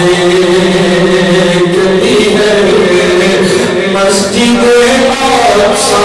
دیکھتی ہے مسجد اقصی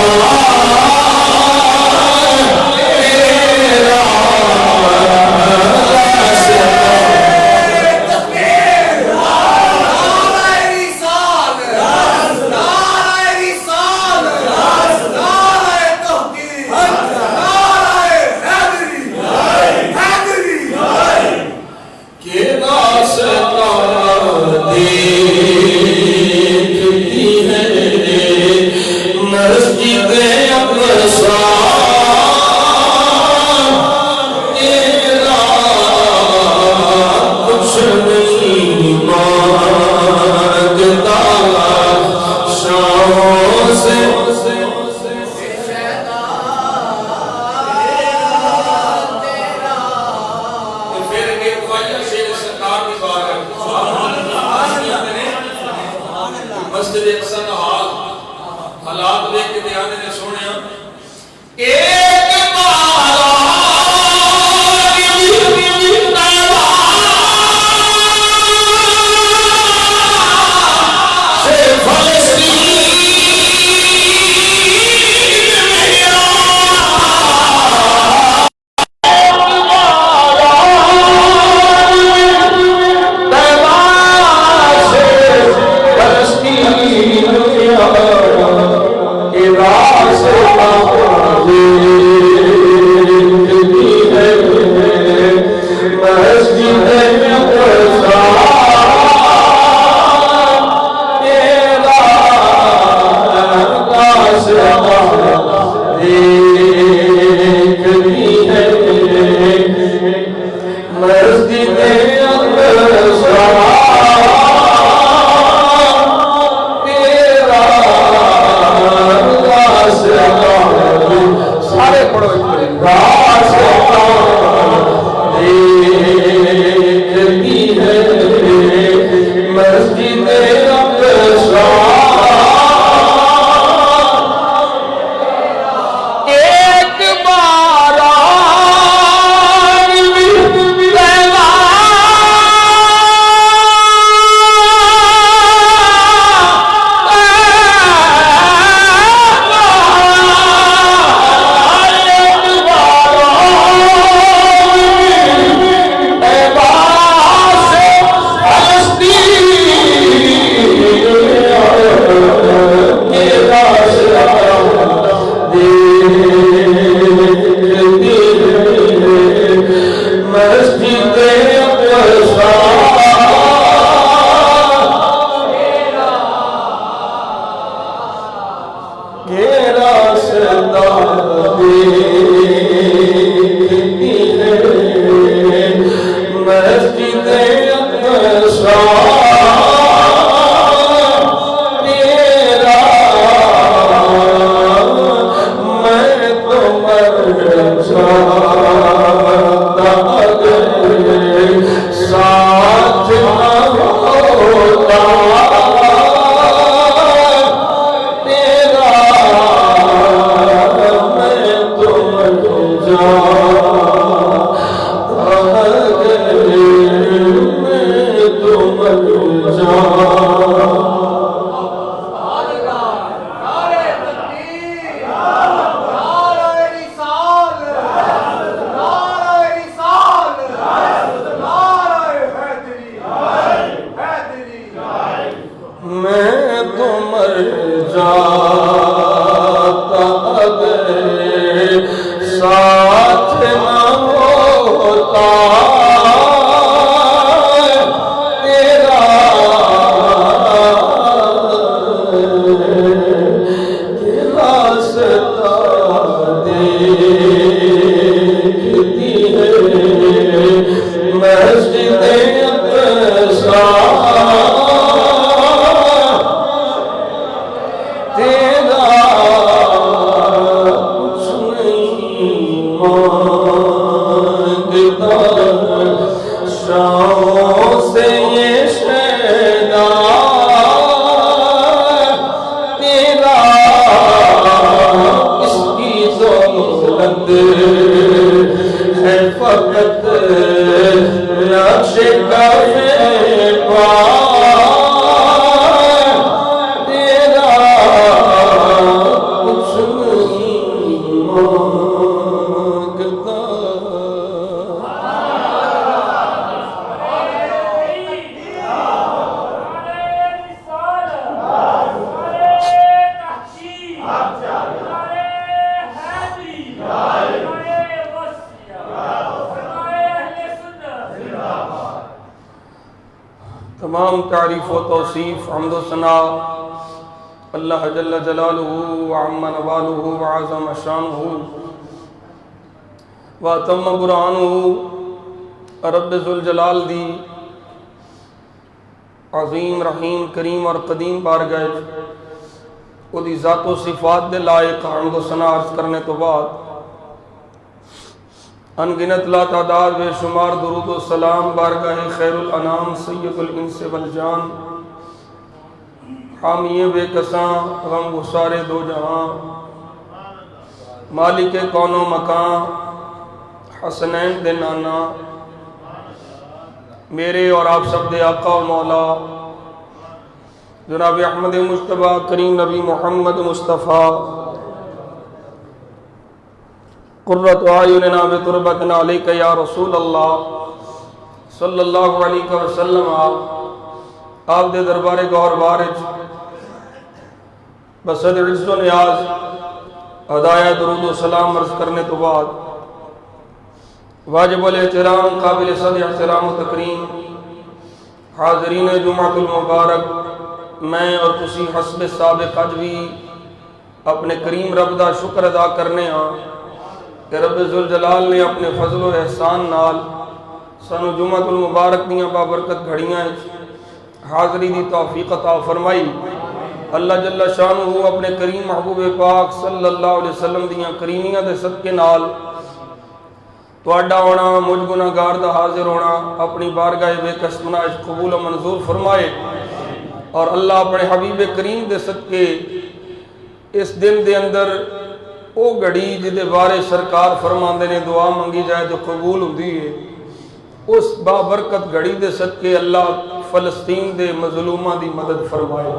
مسجد اقصی کا حالات دیکھ کے دھیان نے سونے ایک فقط نقش کا سوا تیرا کچھ نہیں مانگتا۔ تمام تعریف و توصیف حمد و ثنا اللہ جل جلالہ وعم نوالہ وعظم شانہ واتم برہانہ رب ذوالجلال دی عظیم رحیم کریم اور قدیم بارگاہ وہ دی ذات و صفات دے لائق حمد و ثنا عرض کرنے تو بعد انگنت لا تعداد بے شمار درود و سلام بارگاہ خیر الانام سید الانس والجان حامی بے کساں غم گسارے دو جہاں مالک کون و مکان حسنین دے نانا میرے اور آپ سب دے آقا و مولا جناب احمد مجتبیٰ کریم نبی محمد مصطفیٰ قرۃ اعیننا بتربتنا علیک یا رسول اللہ صلی اللہ علیہ وسلم آپ دے دربار گوہر بارج بصد عز و نیاز ہدایہ درود و سلام عرض کرنے تو بعد واجب الاحترام قابل صد احترام و تکریم حاضرین جمعۃ المبارک میں اور تسی حسب سابق اج بھی اپنے کریم رب دا شکر ادا کرنے ہاں کہ رب ذوالجلال نے اپنے فضل و احسان نال سانو جمعۃ المبارک دیاں بابرکت گھڑیاں حاضری دی توفیق عطا فرمائی۔ اللہ جل شانہ اپنے کریم محبوب پاک صلی اللہ علیہ وسلم دیاں کریمیاں دے صدقے نال تواڈا ہونا مجھ گناہگار دا حاضر ہونا اپنی بارگاہ بے کس مناج قبول و منظور فرمائے، اور اللہ اپنے حبیب کریم دے صدقے اس دن دے اندر او گھڑی جدے بارے سرکار فرماندے نے دعا منگی جائے تو قبول ہوندی ہے، اس بابرکت گھڑی دے صدقے اللہ فلسطین دے مظلوماں دی مدد فرمائے۔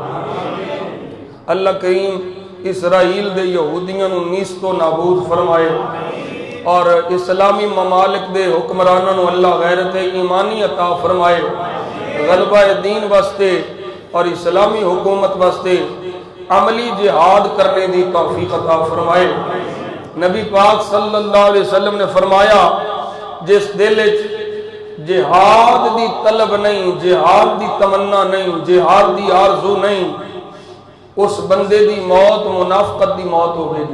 اللہ کریم اسرائیل دے یہودیاں نو نیست و نابود فرمائے، اور اسلامی ممالک دے حکمرانوں نو اللہ غیرت ایمانی عطا فرمائے، غلبہ دین واسطے اور اسلامی حکومت واسطے عملی جہاد کرنے دی توفیق عطا فرمائے۔ نبی پاک صلی اللہ علیہ وسلم نے فرمایا جس دل وچ جہاد دی طلب نہیں، جہاد دی تمنا نہیں، جہاد دی آرزو نہیں، اس بندے دی موت منافقت دی موت ہوگی۔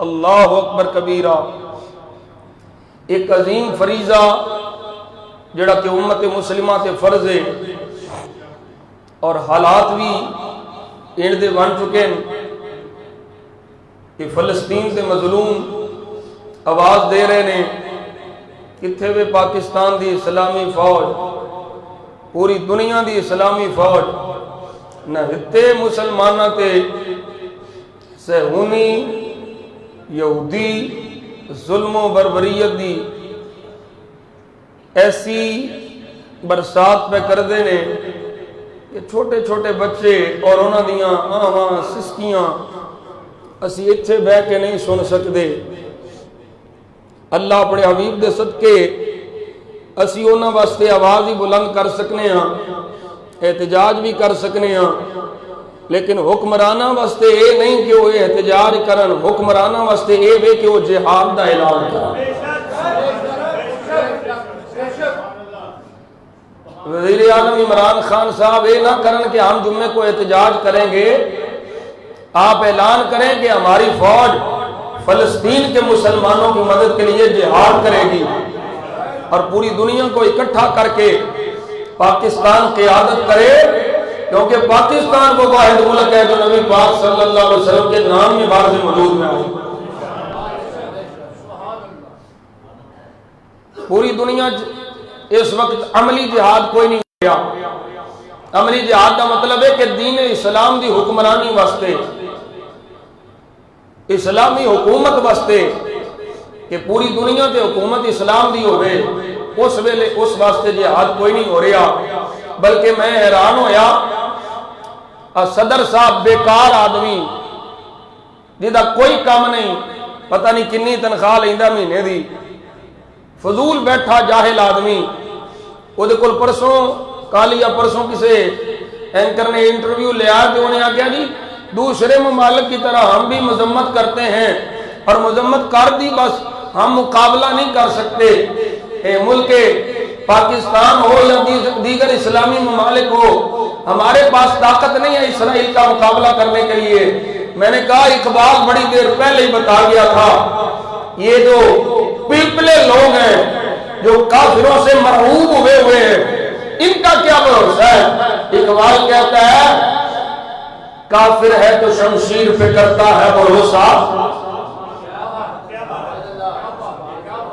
اللہ اکبر کبیرہ۔ ایک عظیم فریضہ جڑا کہ امت مسلمہ تے فرض ہے، اور حالات بھی ان دے بن چکے ہیں کہ فلسطین دے مظلوم آواز دے رہے نے کتھے وے پاکستان دی اسلامی فوج، پوری دنیا دی اسلامی فوج نہ ہتے مسلمانہ تے صہیونی یہودی ظلم و بربریت دی ایسی برسات پہ کر دے نے کہ چھوٹے چھوٹے بچے اور انہاں دیاں آہاں سسکیاں اسی اتھے بہ کے نہیں سن سکدے۔ اللہ اپنے حبیب دے صدقے اسی انہاں واسطے آواز ہی بلند کر سکنے ہاں، احتجاج بھی کر سکنے ہاں، لیکن حکمرانہ واسطے اے نہیں کہ وہ احتجاج کرن، حکمرانہ واسطے اے وے کہ وہ جہاد دا اعلان کرن۔ وزیر اعظم عمران خان صاحب یہ نہ کرن کہ ہم جمعے کو احتجاج کریں گے، آپ اعلان کریں کہ ہماری فوج فلسطین کے مسلمانوں کی مدد کے لیے جہاد کرے گی، اور پوری دنیا کو اکٹھا کر کے پاکستان قیادت کرے، کیونکہ پاکستان وہ واحد ملک ہے جو نبی پاک صلی اللہ علیہ وسلم کے نام میں بارز موجود میں آئی۔ پوری دنیا اس وقت عملی جہاد کوئی نہیں کیا۔ عملی جہاد کا مطلب ہے کہ دین اسلام دی حکمرانی واسطے، اسلامی حکومت واسطے، کہ پوری دنیا تے حکومت اسلام دی ہوئے، اس ویلے اس واسطے جہاد کوئی نہیں ہو رہا۔ بلکہ میں حیران ہویا صدر صاحب بیکار آدمی جہاں کوئی کام نہیں، پتہ نہیں کنی تنخواہ لیندا مہینے دی، فضول بیٹھا جاہل آدمی، وہ دے کول پرسوں کل یا پرسوں کسے اینکر نے انٹرویو لیا تو انہیں آگیا جی دوسرے ممالک کی طرح ہم بھی مذمت کرتے ہیں اور مذمت کر دی بس، ہم مقابلہ نہیں کر سکتے، ملک پاکستان ہو یا دیگر اسلامی ممالک ہو، ہمارے پاس طاقت نہیں ہے اسرائیل کا مقابلہ کرنے کے لیے۔ میں نے کہا اقبال بڑی دیر پہلے ہی بتا گیا تھا، یہ جو پلپلے لوگ ہیں جو کافروں سے مرعوب ہوئے ہیں، ان کا کیا بھروسہ ہے؟ اقبال کہتا ہے کافر ہے تو شمشیر پہ کرتا ہے بھروسہ،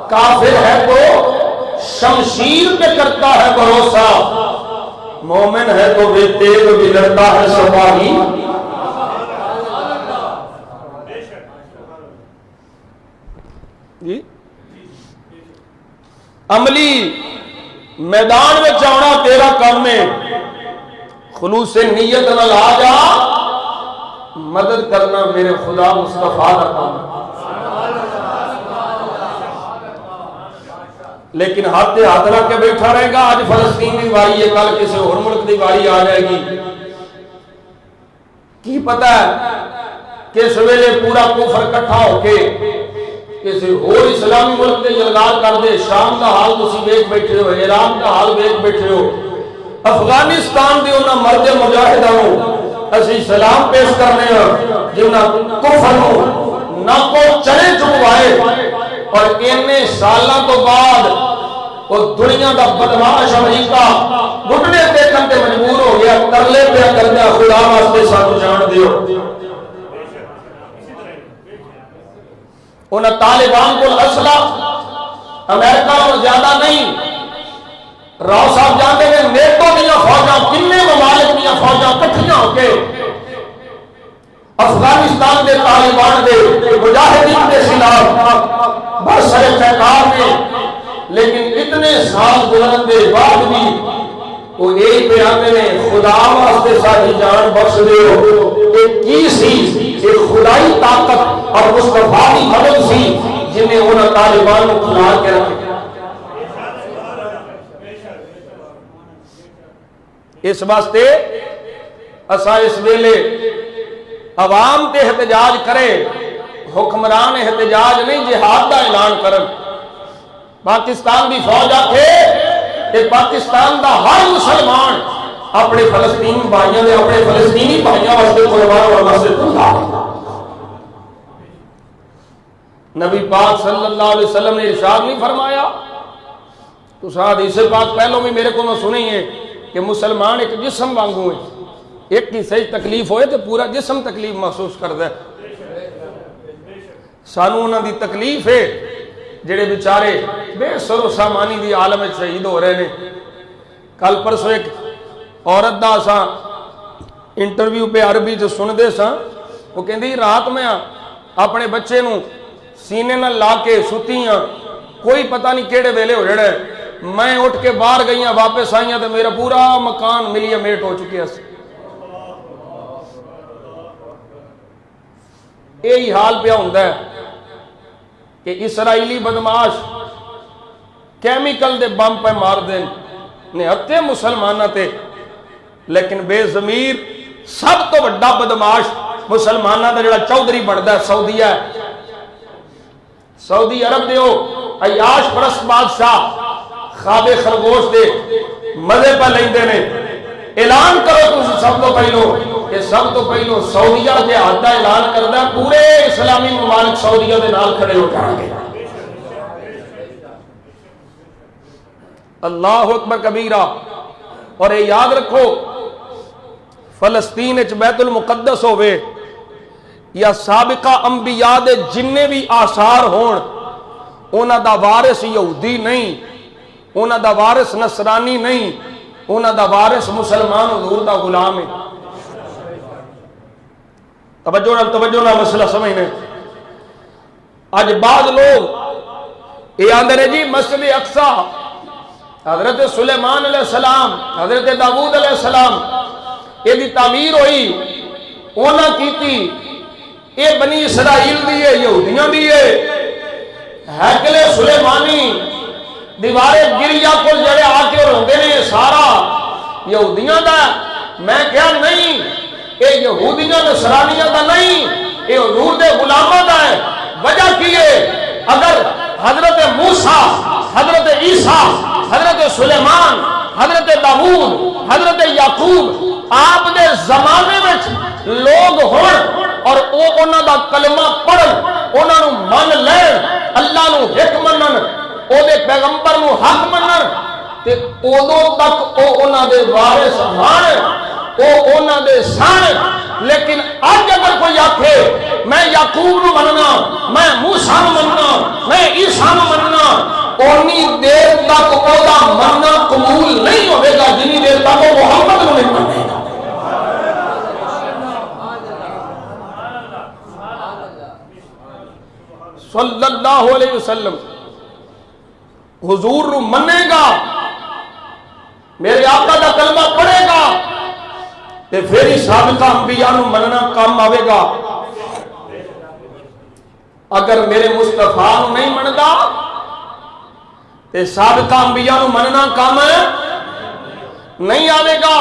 کافر ہے تو شمشیر پہ کرتا ہے بھروسہ، مومن ہے تو بے تیغ بھی لڑتا ہے سپاہی۔ جی عملی میدان میں چاونا تیرا کام ہے، خلوص نیت نہ لا جا، مدد کرنا میرے خدا مصطفیٰ کا کام ہے۔ لیکن ہاتھ رکھ کے بیٹھا رہے گا، آج فلسطین کی واری ہے، کل کسی اور ملک کی واری آ جائے گی، کی پتہ ہے کس ویلے پورا کفر کٹھا ہو کے کسی اور اسلامی ملک کے جلگار کر دے۔ شام کا حال تسی ویکھ بیٹھے ہو، ایران کا حال ویکھ بیٹھے ہو، افغانستان دے انہاں مرد مجاہداں نوں اسی سلام پیش کرنے ہاں جنہاں کفر نوں ناکو چنے چکوائے، اور انہیں سالاں تو بعد وہ دنیا دا بدماش امریکہ گھٹنے ٹیکن تے مجبور ہو گیا، ترلے پہ کردہ خدا واسطے سانو جان دیو۔ انہاں طالبان کو اسلحہ امریکہ اور زیادہ نہیں، راؤ صاحب جانتے ہیں نیٹو دیا فوجاں کنے ممالک دیا فوجاں کٹھیاں ہو کے افغانستان دے طالبان دے مجاہدین دے خلاف برسر افتخار میں، لیکن اتنے سال گزرن دے بعد بھی وہ ایک بیان نے خدا واسطے ساری جان بخش دیو۔ ایک کی سی ایک خدائی طاقت اور مصطفیٰ کی مدد سی جنہیں انہاں طالبان کو کھلا کے رکھے۔ اس واسطے اسا اس ویلے عوام تے احتجاج کرے، حکمران احتجاج نہیں جہاد دا اعلان کرن۔ پاکستان دی فوج آکھے کہ پاکستان دا ہر مسلمان اپنے فلسطینی بھائیوں نے اپنے فلسطینی بھائیوں واسطے قربان ہونا سے تیار۔ نبی پاک صلی اللہ علیہ وسلم نے ارشاد نہیں فرمایا، تو حدیث پاک پہلوں بھی میرے کو نہ سنی ہے کہ مسلمان ایک جسم وانگو ہے، ایک کی صحیح تکلیف ہوئے تو پورا جسم تکلیف محسوس کرتا ہے۔ سانو انہاں دی تکلیف ہے جڑے بیچارے بے سر و سامانی دی عالم شہید ہو رہے ہیں۔ کل پرسوں ایک عورت دا سا انٹرویو پہ عربی جو سن دے سا، وہ کہندی رات میں اپنے بچے نو سینے نہ لا کے ستی ہاں، کوئی پتہ نہیں کیڑے ویلے ہو جڑے، میں اٹھ کے باہر گئی ہاں واپس آئی ہاں تو میرا پورا مکان ملیا میٹ ہو چکی ہے۔ یہی حال پہ ہوندا ہے کہ اسرائیلی بدماش کیمیکل دے بم پہ مار دیں نہتے مسلمانہ تے، لیکن بے ضمیر سب تو بڑا بدماش مسلمانہ دا جڑا چودھری بڑھدا ہے سعودیہ ہے۔ سعودی عرب دیو عیاش پرست بادشاہ خواب خرگوش دے مزے پہ لیندے نے، اعلان کرو تم سب تو پہلو کہ سب تو پہلو سعودیہ جہاد دا اعلان کردا پورے اسلامی ممالک سعودیہ دے نال کھڑے ہو جان گے۔ اللہ اکبر کبیرہ۔ اور یہ یاد رکھو فلسطین اچ بیت المقدس ہوئے یا سابقہ انبیاء دے جننے بھی آثار ہون، انہاں دا وارث یہودی نہیں، انہاں دا وارث نصرانی نہیں، انہاں دا وارث مسلمان حضور دا غلام ہے۔ توجہ نہ مسئلہ سمجھنے۔ آج بعض لوگ یہ آندے نے جی مسجد اقصی حضرت سلیمان علیہ السلام، حضرت داؤد علیہ السلام یہ دی تعمیر ہوئی اونا کیتی، یہ بنی اسرائیل دی ہے، یہودیاں دی ہے۔ ہیکل سلیمانی دیوارے گریا کو جڑے آ کے روندے نے سارا یہودیاں دا، میں کہا نہیں یہ یہودیاں نصرانیاں دا نہیں، یہ حضور دے غلاماں دا ہے۔ وجہ کی ہے؟ اگر حضرت موسیٰ، حضرت عیسیٰ، حضرت سلیمان، حضرت داؤد، حضرت یعقوب آپ دے زمانے میں لوگ ہون اور او انہاں دا کلمہ پڑھن، انہاں نو من لین، اللہ نو حق منن، او دے پیغمبر نو حق منن، تے اودوں تک او انہاں دے وارث ہن، او انہاں دے سن۔ لیکن آج اگر کوئی آکھے میں یعقوب نو مننا، میں موسیٰ نو مننا، میں عیسیٰ نو مننا، اونی دیر تک او دا مننا قبول نہیں ہوئے گا جنی دیر تک وہ محمد نو نہیں منے گا۔ صلی اللہ علیہ وسلم حضور نو منے گا، میرے آقا دا کلمہ پڑھے گا، تے پھر ہی سابقہ انبیاء نو مننا کام آوے گا۔ اگر میرے مصطفیٰ نو نہیں مندا تے سابقہ انبیاء نو مننا کام نہیں آوے گا۔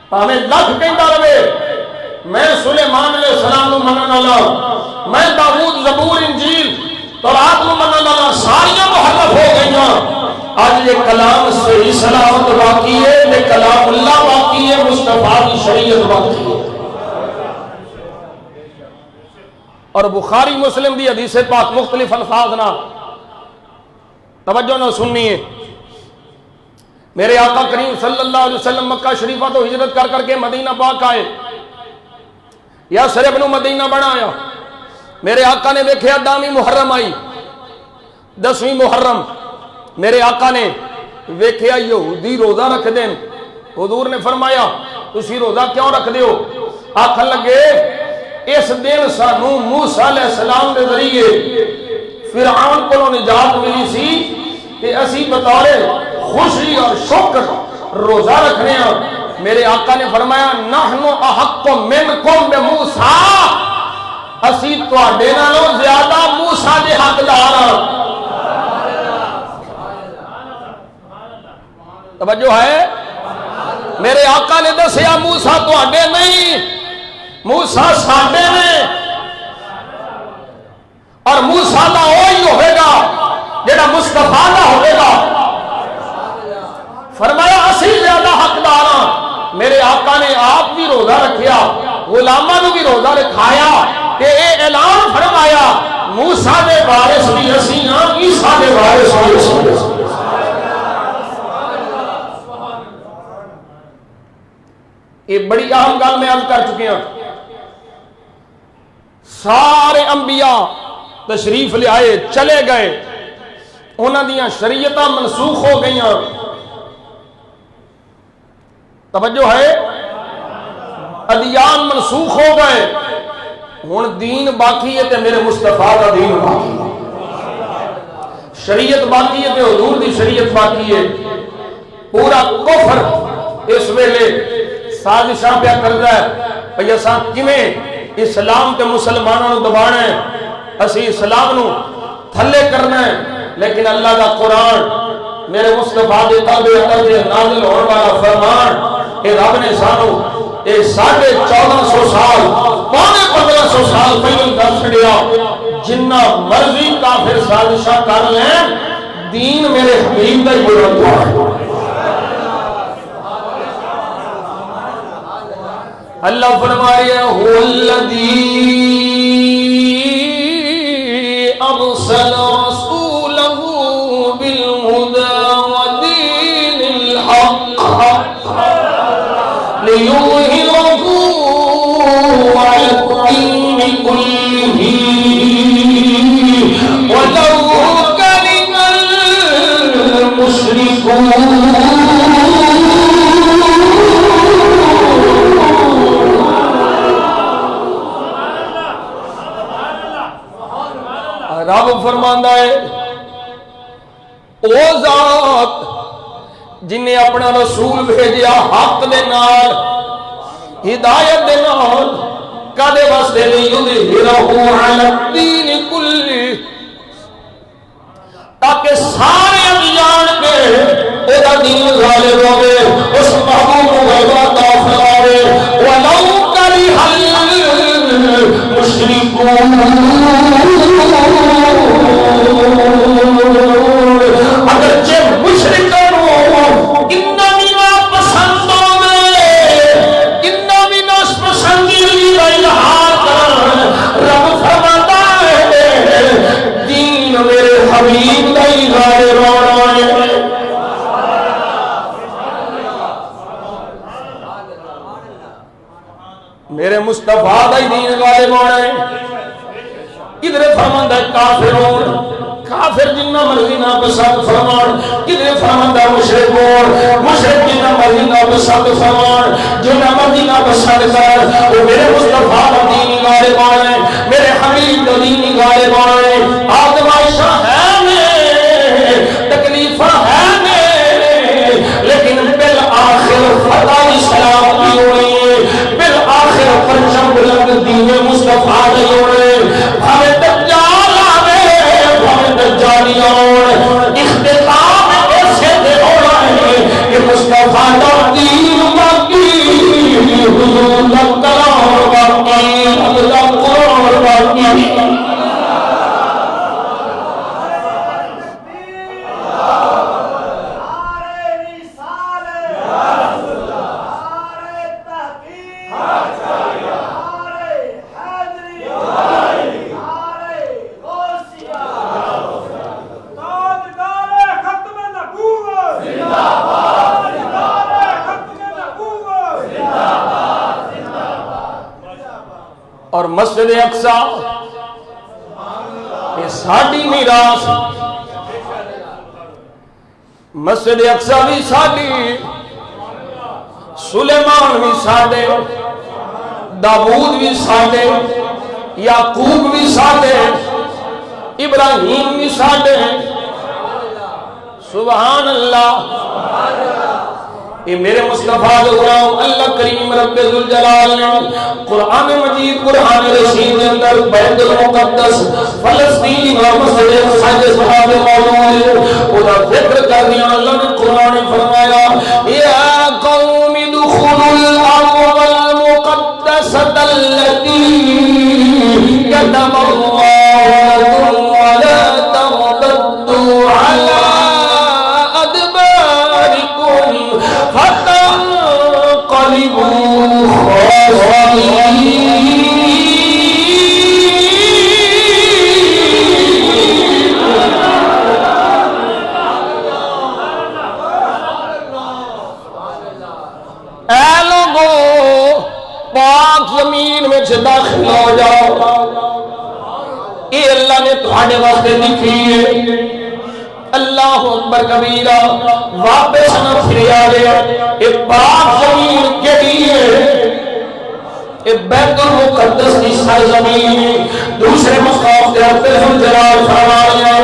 پاویں لکھ کہندا رہے میں سلیمان علیہ السلام نو منن والا، میں داؤد زبور انجیل تورات نو منن والا، ساریاں محرف ہو گئیاں۔ آج یہ کلام صحیح سلامت باقی ہے، یہ کلام اللہ باقی ہے، مصطفیٰ کی شریعت باقی ہے۔ اور بخاری مسلم دی حدیث پاک مختلف الفاظ نہ توجہ نہ سننی ہے۔ میرے آقا کریم صلی اللہ علیہ وسلم مکہ شریفہ تو ہجرت کر کر کے مدینہ پاک آئے، یا سرب نو مدینہ بنایا۔ میرے آقا نے دیکھیا 10ویں محرم آئی، 10ویں محرم میرے آقا نے ویکھیا یہودی روزہ رکھ دین۔ حضور نے فرمایا تسی روزہ کیوں رکھ دیو؟ آکھن لگے اس دن سانو موسیٰ علیہ السلام دے ذریعے فرعون کو نجات ملی سی کہ اسی بطور خوشی اور شکر روزہ رکھنے ہیں۔ میرے آقا نے فرمایا نحن احق منکم بموسیٰ، اسی تواڈے نالوں زیادہ موسیٰ دے حقدار ہاں۔ توجہ ہے؟ میرے آقا نے دسیا موسیٰ تواڈے نہیں، موسیٰ ساڈے نے، اور موسیٰ دا وہی ہوئے گا جڑا مصطفیٰ دا ہوئے گا۔ فرمایا اسی زیادہ حقدار ہاں۔ میرے آقا نے آپ بھی روزہ رکھیا، غلاماں نو بھی روزہ رکھایا، کہ اے اعلان فرمایا موسیٰ دے وارث بھی اسی ہاں، عیسیٰ دے وارث بھی اسی۔ یہ بڑی اہم گل میں عرض کر چکے ہیں۔ سارے انبیاء تشریف لے آئے، چلے گئے، انہاں دیاں شریعتاں منسوخ ہو گئیاں۔ توجہ ہے؟ ادیان منسوخ ہو گئے، ہن دین باقی ہے تے میرے مصطفیٰ کا دین باقی ہے، شریعت باقی ہے تے حضور دی شریعت باقی ہے۔ پورا کفر اس ویلے سازشاں پہ کردا ہے بھئی اساں کیویں اسلام تے مسلماناں نو دبانا ہے، اسی اسلام نو تھلے کرنا ہے، لیکن اللہ دا قرآن میرے مصطفیٰ دے قلب اندر نازل ہونے والا فرمان، اے رب نے سانو اے 1450 سال، 1500 سال پہلے کر چھڑیا، جنہ مرضی کافر سازشاں کر لیں، دین میرے حبیب دا ہی بلند ہے۔ اللہ فرمائے هو الذی ارسل رسوله بالهدى ودین الحق لیظہرہ علی الدین کلہ ولو کرہ المشرکون۔ رب فرماندا ہے او ذات جنہیں اپنا رسول بھیجیا حق دے نال ہدایت دے نال کدے واسطے نہیں یظہرہ علی الدین کلی تاکہ سارے جان کے ادا دین غالب ہوئے اس محبوب غیبہ عطا فرماوے ولو کرہ المشرکون اگرچہ مشرکوں کتنا بھی ناپسند ہوئے کتنا بھی ناپسندی کا اظہار کرن رب فرماتا ہے دین میرے حبیب نہیں غالب ہونا ہے میرے مصطفیٰ دا دین غالب ہونا ہے ادھر فرماتا ہے کافرون کافر جنہ مرضی نہ پسند فرمان کدھر فرماتا مشرکون مشرک جنہ مرضی نہ پسند فرمان جنہ مرضی نہ پسند کر وہ میرے مصطفیٰ کا دین غالب آنا ہے میرے حبیب کا دین غالب آنا ہے آزمائشاں ہے میں تکلیفاں ہے میں لیکن بالآخر فتح سلام کی ہوئی ہے بالآخر پرچم بلند دین مصطفیٰ کی ہوئی ہے ہمیں دجال آوے ہمیں دجالیون اختتام ایسے دے ہونا ہے کہ مصطفیٰ کا دین باقی حضور کا کلام باقی اللہ قرآن باقی اور مسجد اقصی یہ ساڑی میراث مسجد اقصی بھی ساڑی سلیمان بھی ساڑے داود بھی ساڑے یعقوب بھی ساڑے ابراہیم بھی ساڑے سبحان اللہ یہ میرے مصطفیٰ غلام اللہ کریم رب ذوالجلال نے قرآن مجید قرآن رشید اندر بیت المقدس فلسطین اور مسجد اقصی صحابہ موجود خدا ذکر کر دیا اللہ نے قرآن فرمایا یا قوم ادخلوا الارض المقدسۃ التي كتب الله لكم ولا ترتدوا على زمین میں سے داخل ہو جاؤ یہ اللہ نے تمہارے واسطے لکھی ہے اللہ اکبر کبیرہ واپس نہ پھر آئے یہ پاک زمین کے لیے یہ بیت المقدس کی سرزمین دوسرے مقام سے رب ذوالجلال فرمایا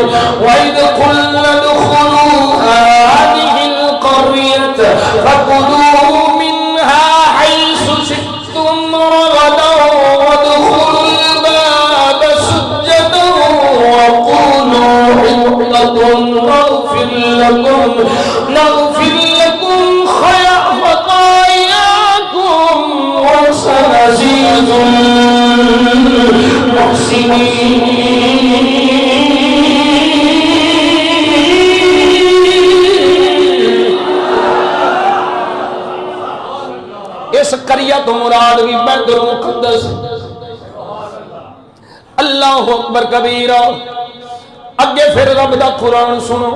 وَإِذْ قُلْنَا ادْخُلُوا هَٰذِهِ الْقَرْيَةَ فَكُلُوا مِنْهَا حَيْثُ شِئْتُمْ رَغَدًا وَادْخُلُوا الْبَابَ سُجَّدًا وَقُولُوا حِطَّةٌ نَغْفِرْ لَكُمْ خَطايَاكُمْ وَسَنَزِيدُ الْمُحْسِنِينَ اس قریہ تو مراد بھی بیت المقدس اللہ اکبر کبیرہ اگے پھر رب دا قرآن سنو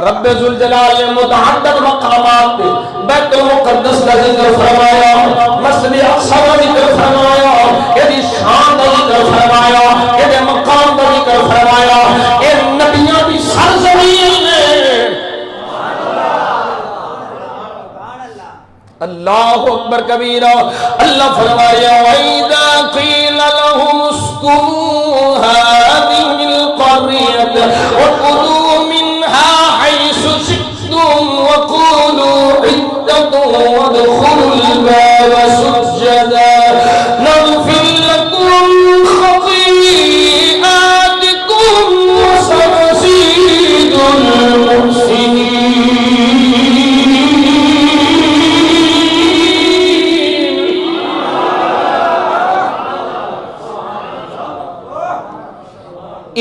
رب ذوالجلال نے متعدد مقامات بیت المقدس کا ذکر فرمایا مسجد اقصی کا ذکر فرمایا یہ شان کا ذکر فرمایا یہ مقام کا ذکر فرمایا یہ نبیوں کی سرزمین ہے اللہ اکبر کبیرہ اللہ فرمایا وَإِذَا قِيلَ لَهُمُ اسْكُنُوا هَٰذِهِ الْقَرْيَةَ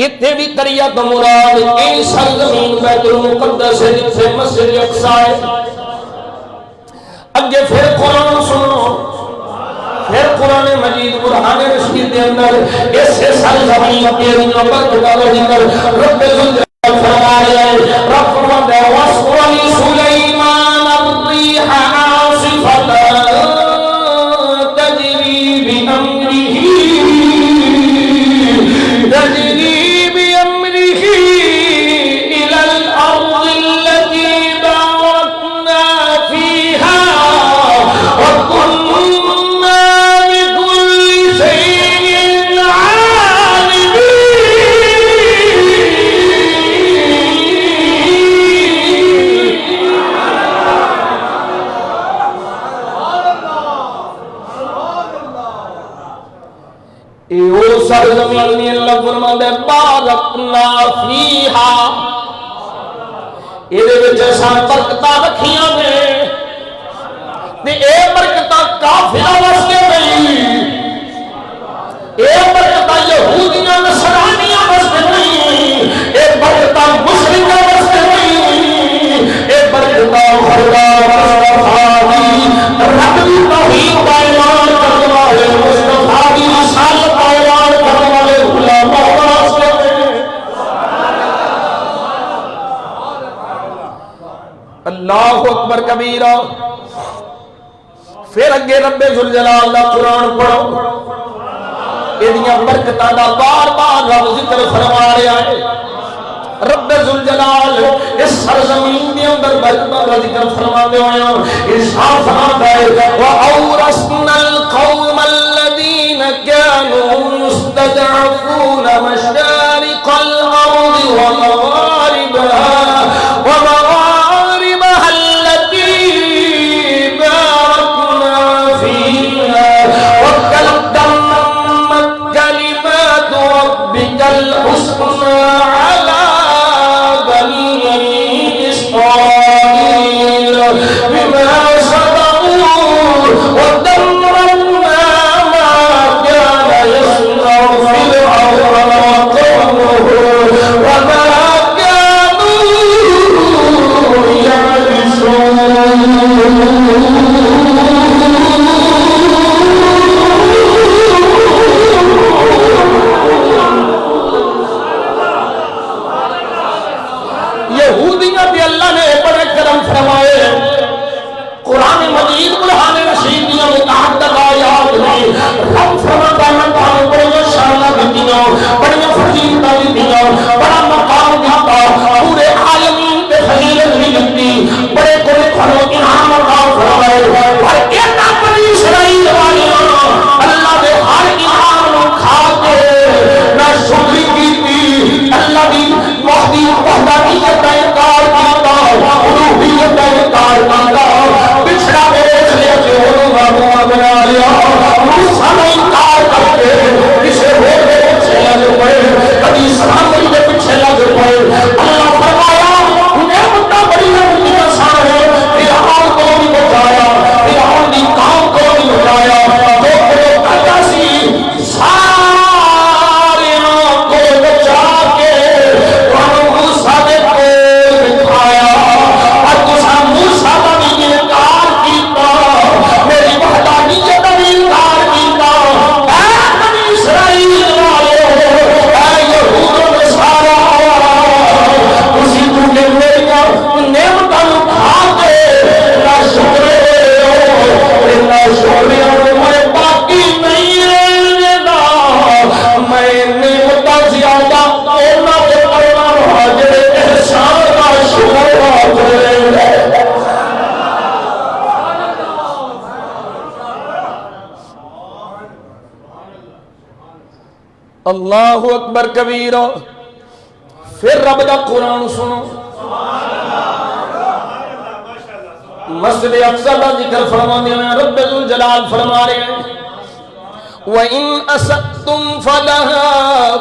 اتنے بھی قریہ تو مراد این سرزمین بیت المقدس ہے جسے مسجد اقصی ہے۔ اگے پھر قرآن سنو، پھر قرآن مجید قرآن رشید دے اندر اس سرزمین کے برکت کا ذکر رب ذوالجلال فرما رہا ہے۔ رب فرماتا ہے وَاسْقُرَ لِسُلَيْمَانَ الرِّيحَ عَاصِفَةً تَجْرِي بِأَمْرِهِ إِلَى الْأَرْضِ الَّتِي بَارَكْنَا فِيهَا وَكُنَّا بِكُلِّ شَيْءٍ عَالِمِينَ۔ یہ سرزمین میں اللہ فرماتا ہے بارکنا فیہا، یہ برکتاں رکھیاں نے تے اے برکتاں کافراں واسطے نہیں، اے برکتاں یہودیاں نصرانیاں واسطے نہیں، اے برکتاں مشرکاں واسطے نہیں، اے برکتاں رب دی توحید کا اعلان کرنے والے مصطفیٰ دی رسالت کا اعلان کرنے والے علماء واسطے نہیں۔ اللہ اکبر کبیرہ۔ پھر اگے رب ذوالجلال دا قرآن پڑھو، ایدیاں برکتاں دا بار بار رب ذکر فرما رہا ہے۔ رب ذوالجلال اس سرزمین کے اندر برکتاں دا ذکر فرماتے ہوئے ارشاد فرماتا ہے وَأَوْرَثْنَا الْقَوْمَ الَّذِينَ كَانُوا يُسْتَضْعَفُونَ مَشَارِقَ الْأَرْضِ وَمَغَارِبَهَا الَّتِي بَارَكْنَا فِيهَا وَتَمَّتْ كَلِمَاتُ رَبِّكَ الْحُسْنَى عَلَى بني إسرائيل بما صبروا ودمرنا ما كان يصنع فرعون وقومه وما كانوا يعرشون۔ یہودیاں بھی اللہ نے بڑے کرم فرمائے، قرآن مجید قرآن رشید دیاں متعدد آیات میں رب فرماتا ہے میں تمہیں بڑی شاناں دتیاں، بڑی فضیلتاں دتیاں، بڑا مقام دیتا، پورے عالمین پہ فضیلت بھی دتی، بڑے کوئی کھڑو انعام عطا فرمائے۔ پر اینا بنی اسرائیل والیاں اللہ دے ہر انعام نو کھا کے نہ شکری کیتی، اللہ دی وحدانیت کا انکار کیتا، الوہیت کا انکار کیتا، بچھڑا بیچ لیا کہ انہوں بابا بنا لیا، موسیٰ نے انکار کر کے کسے ہو کے پیچھے لگ پڑے، کبھی سامری کے پیچھے لگ پڑے۔ اللہ فرمایا نعمتاں بڑی نعمتاں سارے فرعون کو بھی بچایا، فرعون دی قوم کو بھی بچایا، جو کرتا سی سارے کو بچا کے موسیٰ نے کول بٹھایا، اور تساں موسیٰ کا بھی انکار کیتا، میری وحدانیت کا بھی انکار کیتا۔ اے بنی اسرائیل والے، اے یہود و نصارا، تسی کیونکہ میری نعمتاں کھا کے نہ شکرے ہو، نہ شکرے ہو، میں باقی نہیں رہنے دا، میں نعمتاں زیادہ اونا کے کرنا رہا جڑے احسان کا شکر کرے۔ اللہ اکبر کبیرہ۔ پھر رب دا قرآن سنو، مسجد اقصی کا ذکر فرماتے ہیں، رب ذوالجلال فرما رہے ہیں وَإِنْ أَسَأْتُمْ فَلَهَا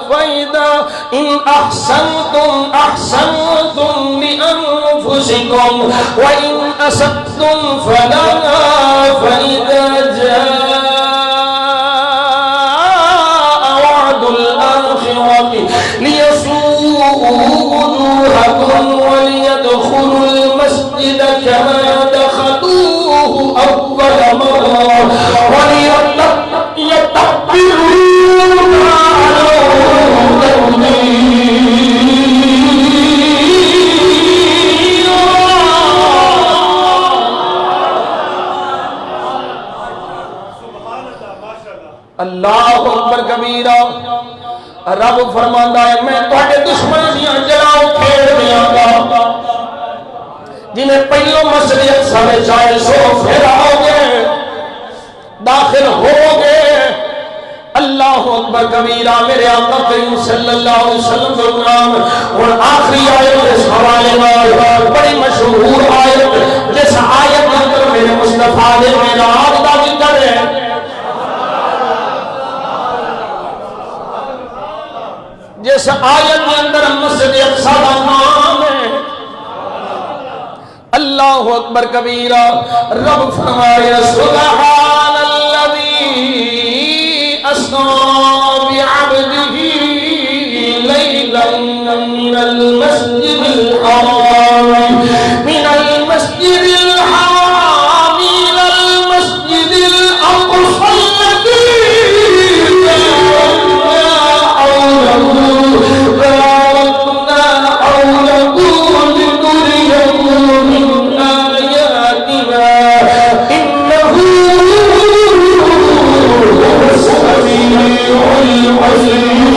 فَإِذَا إِنْ أَحْسَنْتُمْ أَحْسَنْتُمْ لِأَنفُسِكُمْ وَإِنْ أَسَأْتُمْ فَلَهَا فَإِذَا جَاءَ وَعْدُ الْآخِرَةِ رب فرماندا ہے میں تواڈے دشمن دیاں جڑاں کھیڑ دیاں گا جنہیں پہلو مسجد اقصی وچ آئے سو پھر آؤ گے داخل ہو گے اللہ اکبر کبیرہ میرے آقا کریم صلی اللہ علیہ وسلم کا نام اور آخری آیت اس حوالے میں بڑی مشہور آیت جس آیت کے اندر میرے مصطفیٰ نے معراج کا ذکر ہے جس آیت کے اندر مسجد اقصی کا نام ہے اللہ اکبر کبیرہ رب فرمائے سبحان الذی اسری بعبده لیلا من المسجد الحرام الى المسجد الاقصى الذي باركنا حوله لنريه من آياتنا إنه هو السميع العليم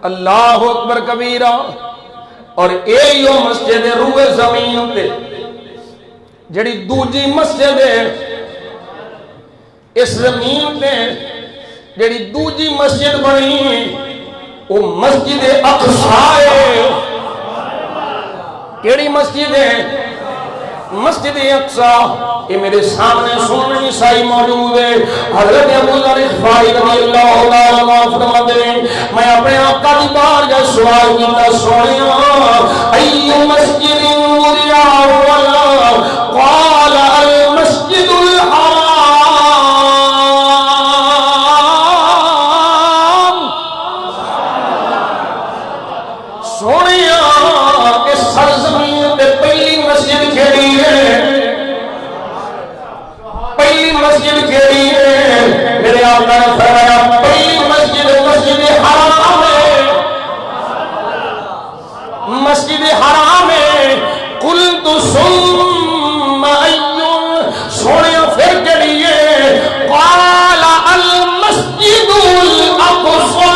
اللہ اکبر کبیرہ اور ایو مسجد روئے زمین پہ جڑی دوجی مسجد ہے اس زمین پہ جڑی دوجی مسجد بنی وہ مسجد اقصی ہے کیڑی مسجد ہے مسجد اقصی یہ میرے سامنے سننے عیسائی موجود ہے حضرت ابو ذر غفاری رضی اللہ تعالیٰ عنہ فرماتے ہیں میں اپنے آقا کی بارگاہ سوال کیتا سونیا ای مسجد وضع اولا قال المسجد الحرام سونیا اس سرزمین پہ پہلی مسجد کھڑی ہے مسجد کیڑی ہے میرے آقا نے فرمایا پہلی مسجد مسجد حرام ہے مسجد حرام ہے قلت ثم ایون سونے پھر کیڑی ہے قال المسجد الاقصى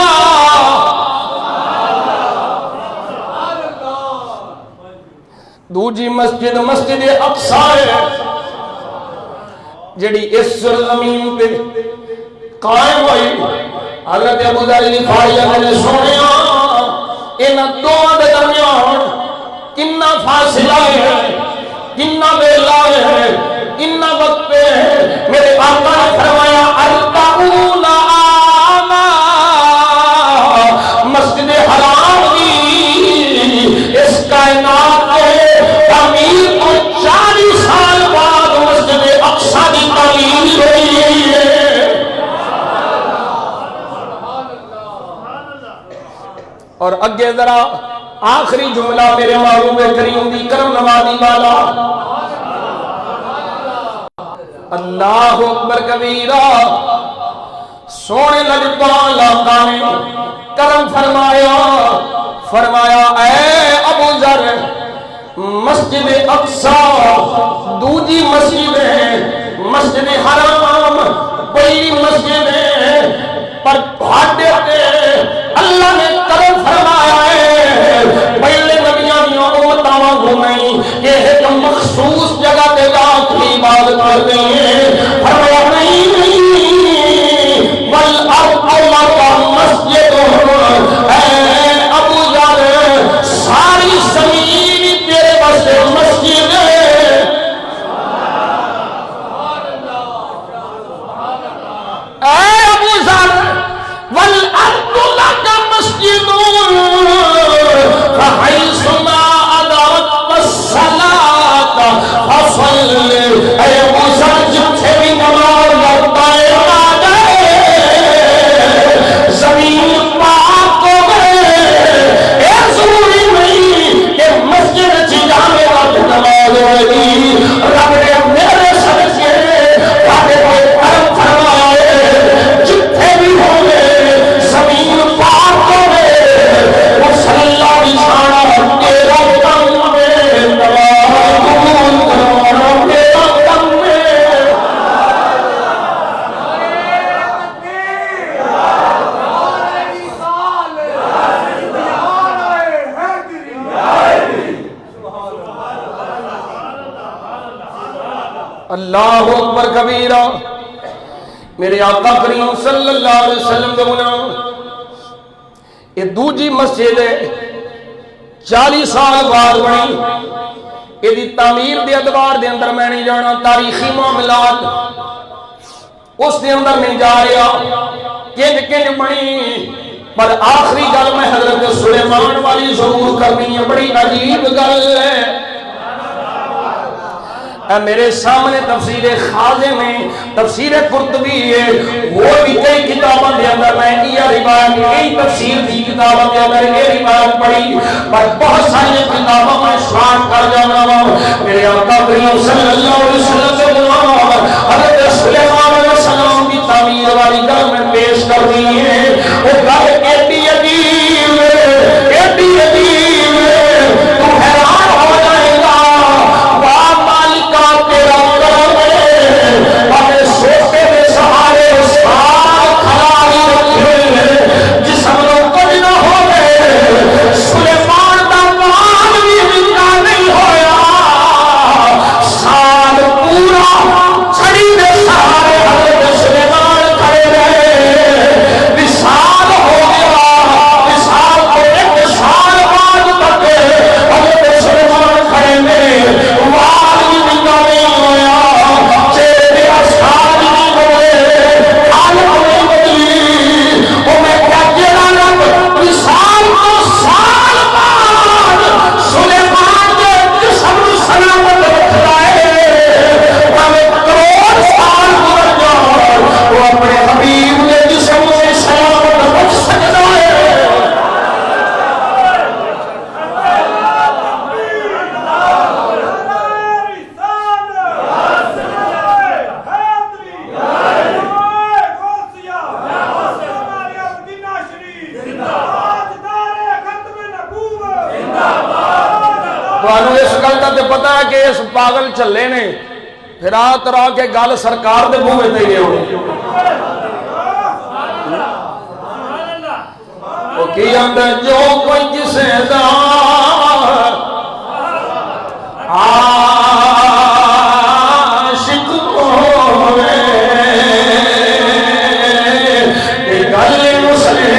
دوجی مسجد مسجد اقصی ہے جڑی اس زمین پہ قائم ہوئی حضرت ابو ذر غفاری نے سنیا ان دونوں کے درمیان کتنا فاصلہ ہے کتنا ویلا ہے کتنا وقت پہ ہے میرے آقا نے فرمایا اربعون عاما مسجد حرام کی اس کائنات کے تعمیر کو 40 سال بعد مسجد اقصی کی تعمیر ہوئی ہے اور اگے ذرا آخری جملہ میرے محبوب کریم دی کرم نوازی والا اللہ اکبر کبیرہ سونے لجپال آقا نے کرم فرمایا اے ابو ذر مسجد اقصی دوجی مسجد ہے مسجد حرام پہلی مسجد ہے پر بھاٹے پہ اللہ نے کرم فرمایا ہے پہلے نبیاں دیاں امتاں وانگوں نہیں کہ ایک مخصوص جگہ تے جا کے عبادت کرتے ہیں فرمایا نہیں والارض مسجد اے ابو ذر ساری زمین تیرے واسطے مسجد ہے اے ابو ذر والارض لك مسجد فحيثما أدركت الصلاة فصل اے ابو ذر جتھے بھی اللہ اکبر کبیرہ۔ میرے آقا کریم صلی اللہ علیہ وسلم دے گناہ یہ دوجی مسجد ہے 40 سال بعد بنی، یہ تعمیر دے ادوار دے اندر میں نہیں جانا، تاریخی معاملات اس دے اندر نہیں جا رہا کنج بنی، پر آخری گل میں حضرت سلیمان والی ضرور کرنی ہے، بڑی عجیب گل ہے۔ میرے سامنے تفسیر خازن میں تفسیر قرطبی ہے، وہ بھی کئی کتابوں کے اندر میں یہ روایت کئی تفسیر کی کتابوں کے اندر یہ روایت پڑھی، پر بہت ساری کتابوں میں شان کر جانا میرے آقا کریم صلی اللہ علیہ وسلم حضرت سلیمان علیہ السلام کی تعمیر والی گل میں پیش کر دی ہے۔ وہ گل ایڈی عجیب ایڈی عجیب تو حیران ہو جائے گا، تیرا کرم ہے ہمیں سوتے میں سہارے سال کھڑا ہی رکھے جسم لو کچھ نہ ہو گئے، سلیمان دا مان بھی زندہ نہیں ہویا، سال پورا چھڑی دے سہارے حضرت سلیمان کھڑے رہے، وصال ہو گیا، وصال کو ایک سال بعد تک حضرت سلیمان کھڑے میں پاگل چلے نے پھر آ کے گل سرکار دے منہ میں دے ہونی وہ کی اندر جو کوئی کسے دا عاشق ہوئے یہ گل مسلم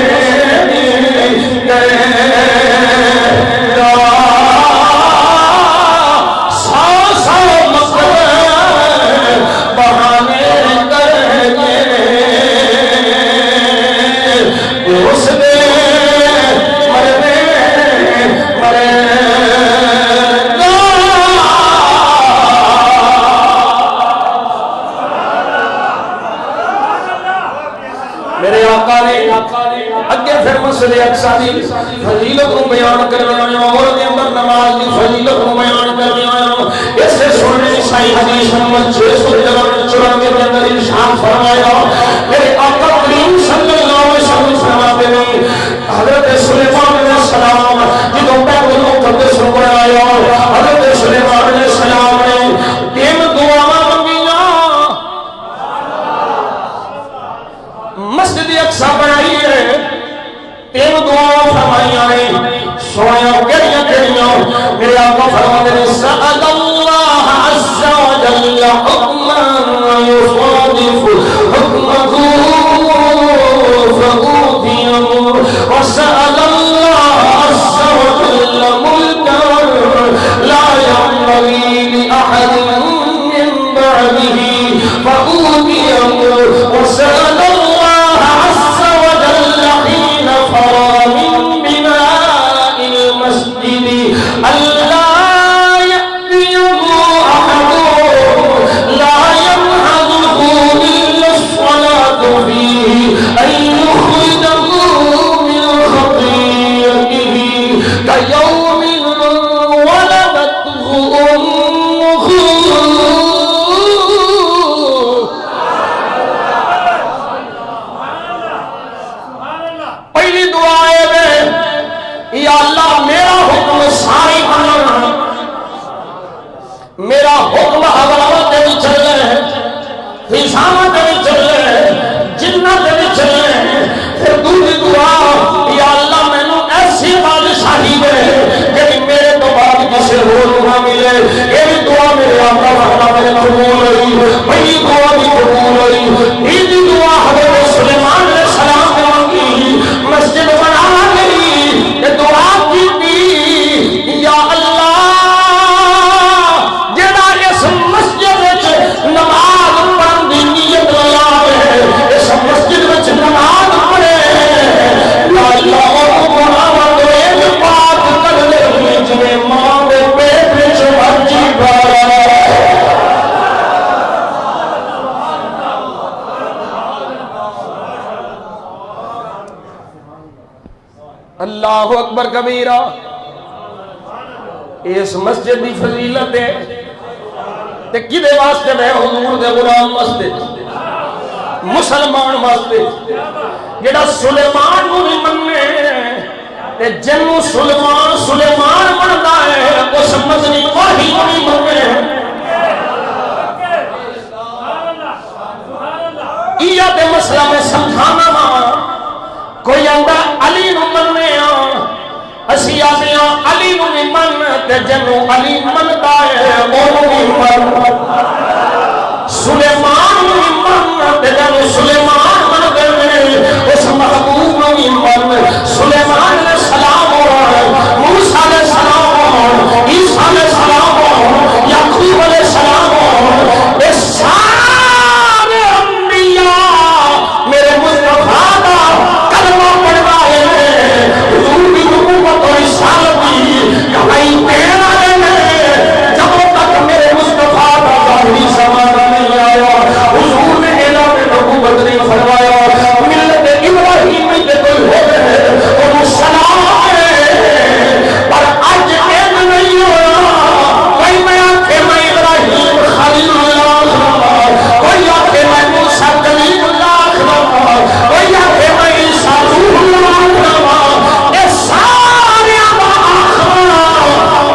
گئے فضیلت کو بیان کرنے آیا اور دے اندر نماز کی فضیلت کو بیان کرنے آیا، اس سے سننے صحیح حدیث نمبر 694 کے اندر ارشاد فرمایا میرے آقا کریم صلی اللہ علیہ وسلم فرماتے ہیں حضرت سلیمان علیہ السلام جدوں بیت المقدس کو آیا حضرت سلیمان علیہ السلام نے تین دعاواں منگیاں، مسجد اقصی بنائی ہے، تین دعاواں فرمائیاں نے، سویا کہڑیاں کہڑیاں میرے آقا فرماتے ہیں سأل اللہ عز وجل حکما یصادف حکمہ فأوتیہ وسأل اللہ عز وجل ملکا لا ينبغی لأحد من بعده فأوتیہ وسأل اللہ عز وجل حین فرغ من بناء المسجد اللہ يأتيه أحد لا ينهضه إلا الصلاة فيه أن يخرجه من خطيئته كيوم ولدته أمه۔ پہلی دعا ہے یا اللہ میرا حکم ساری بنانا، میرا حکم حضرات دے بھی چل رہے ہیں، فضامہ دے بھی چل رہے ہیں، جنہ دے بھی چل رہے ہیں۔ پھر دوسری دعا یا اللہ میں نے ایسی بادشاہی دے کہ میرے تو بعد کسی اور نہ ملے، یہ بھی دعا میرے آقا رحمت اللہ قبول ہوئی۔ کبیرا. اس مسجد دی فضیلت ہے تے کدے واسطے میں حضور دے غلام مسجد مسلمان واسطے جڑا سلیمان کو بھی مننے تے جنوں سلیمان مندا ہے اس مدنی واہی کو بھی مننے. یہ تے مسئلہ میں سمجھانا وا کوئی آندا علی نو مننے اسی آنے علی نو بھی من تے جنوں علی مندا ہے اونوں بھی من. سلیمان نو بھی من تے جنوں سلیمان مندا ہے اس محبوب نو بھی من. سلیمان علیہ السلام موسیٰ علیہ السلام عیسیٰ علیہ السلام یعقوب علیہ السلام یہ سارے انبیاء میرے مصطفیٰ دا کلمہ پڑھوائے ہیں. حضور کی نبوت اور رسالت بھی کہیں دینا ہے. جب تک میرے مصطفیٰ کا ظاہری زمانہ نہیں آیا حضور نے اعلان نبوت نہیں فرمایا. ملت ابراہیم میں کوئی ہو گئے اور سلام ہے پر آج ایک نہیں ہوا. کوئی میں آنکھیں میں ابراہیم خلیل اللہ، کوئی آنکھیں میں موسیٰ کلیم اللہ، کوئی آنکھیں میں عیسیٰ روح اللہ. یہ سارے آخر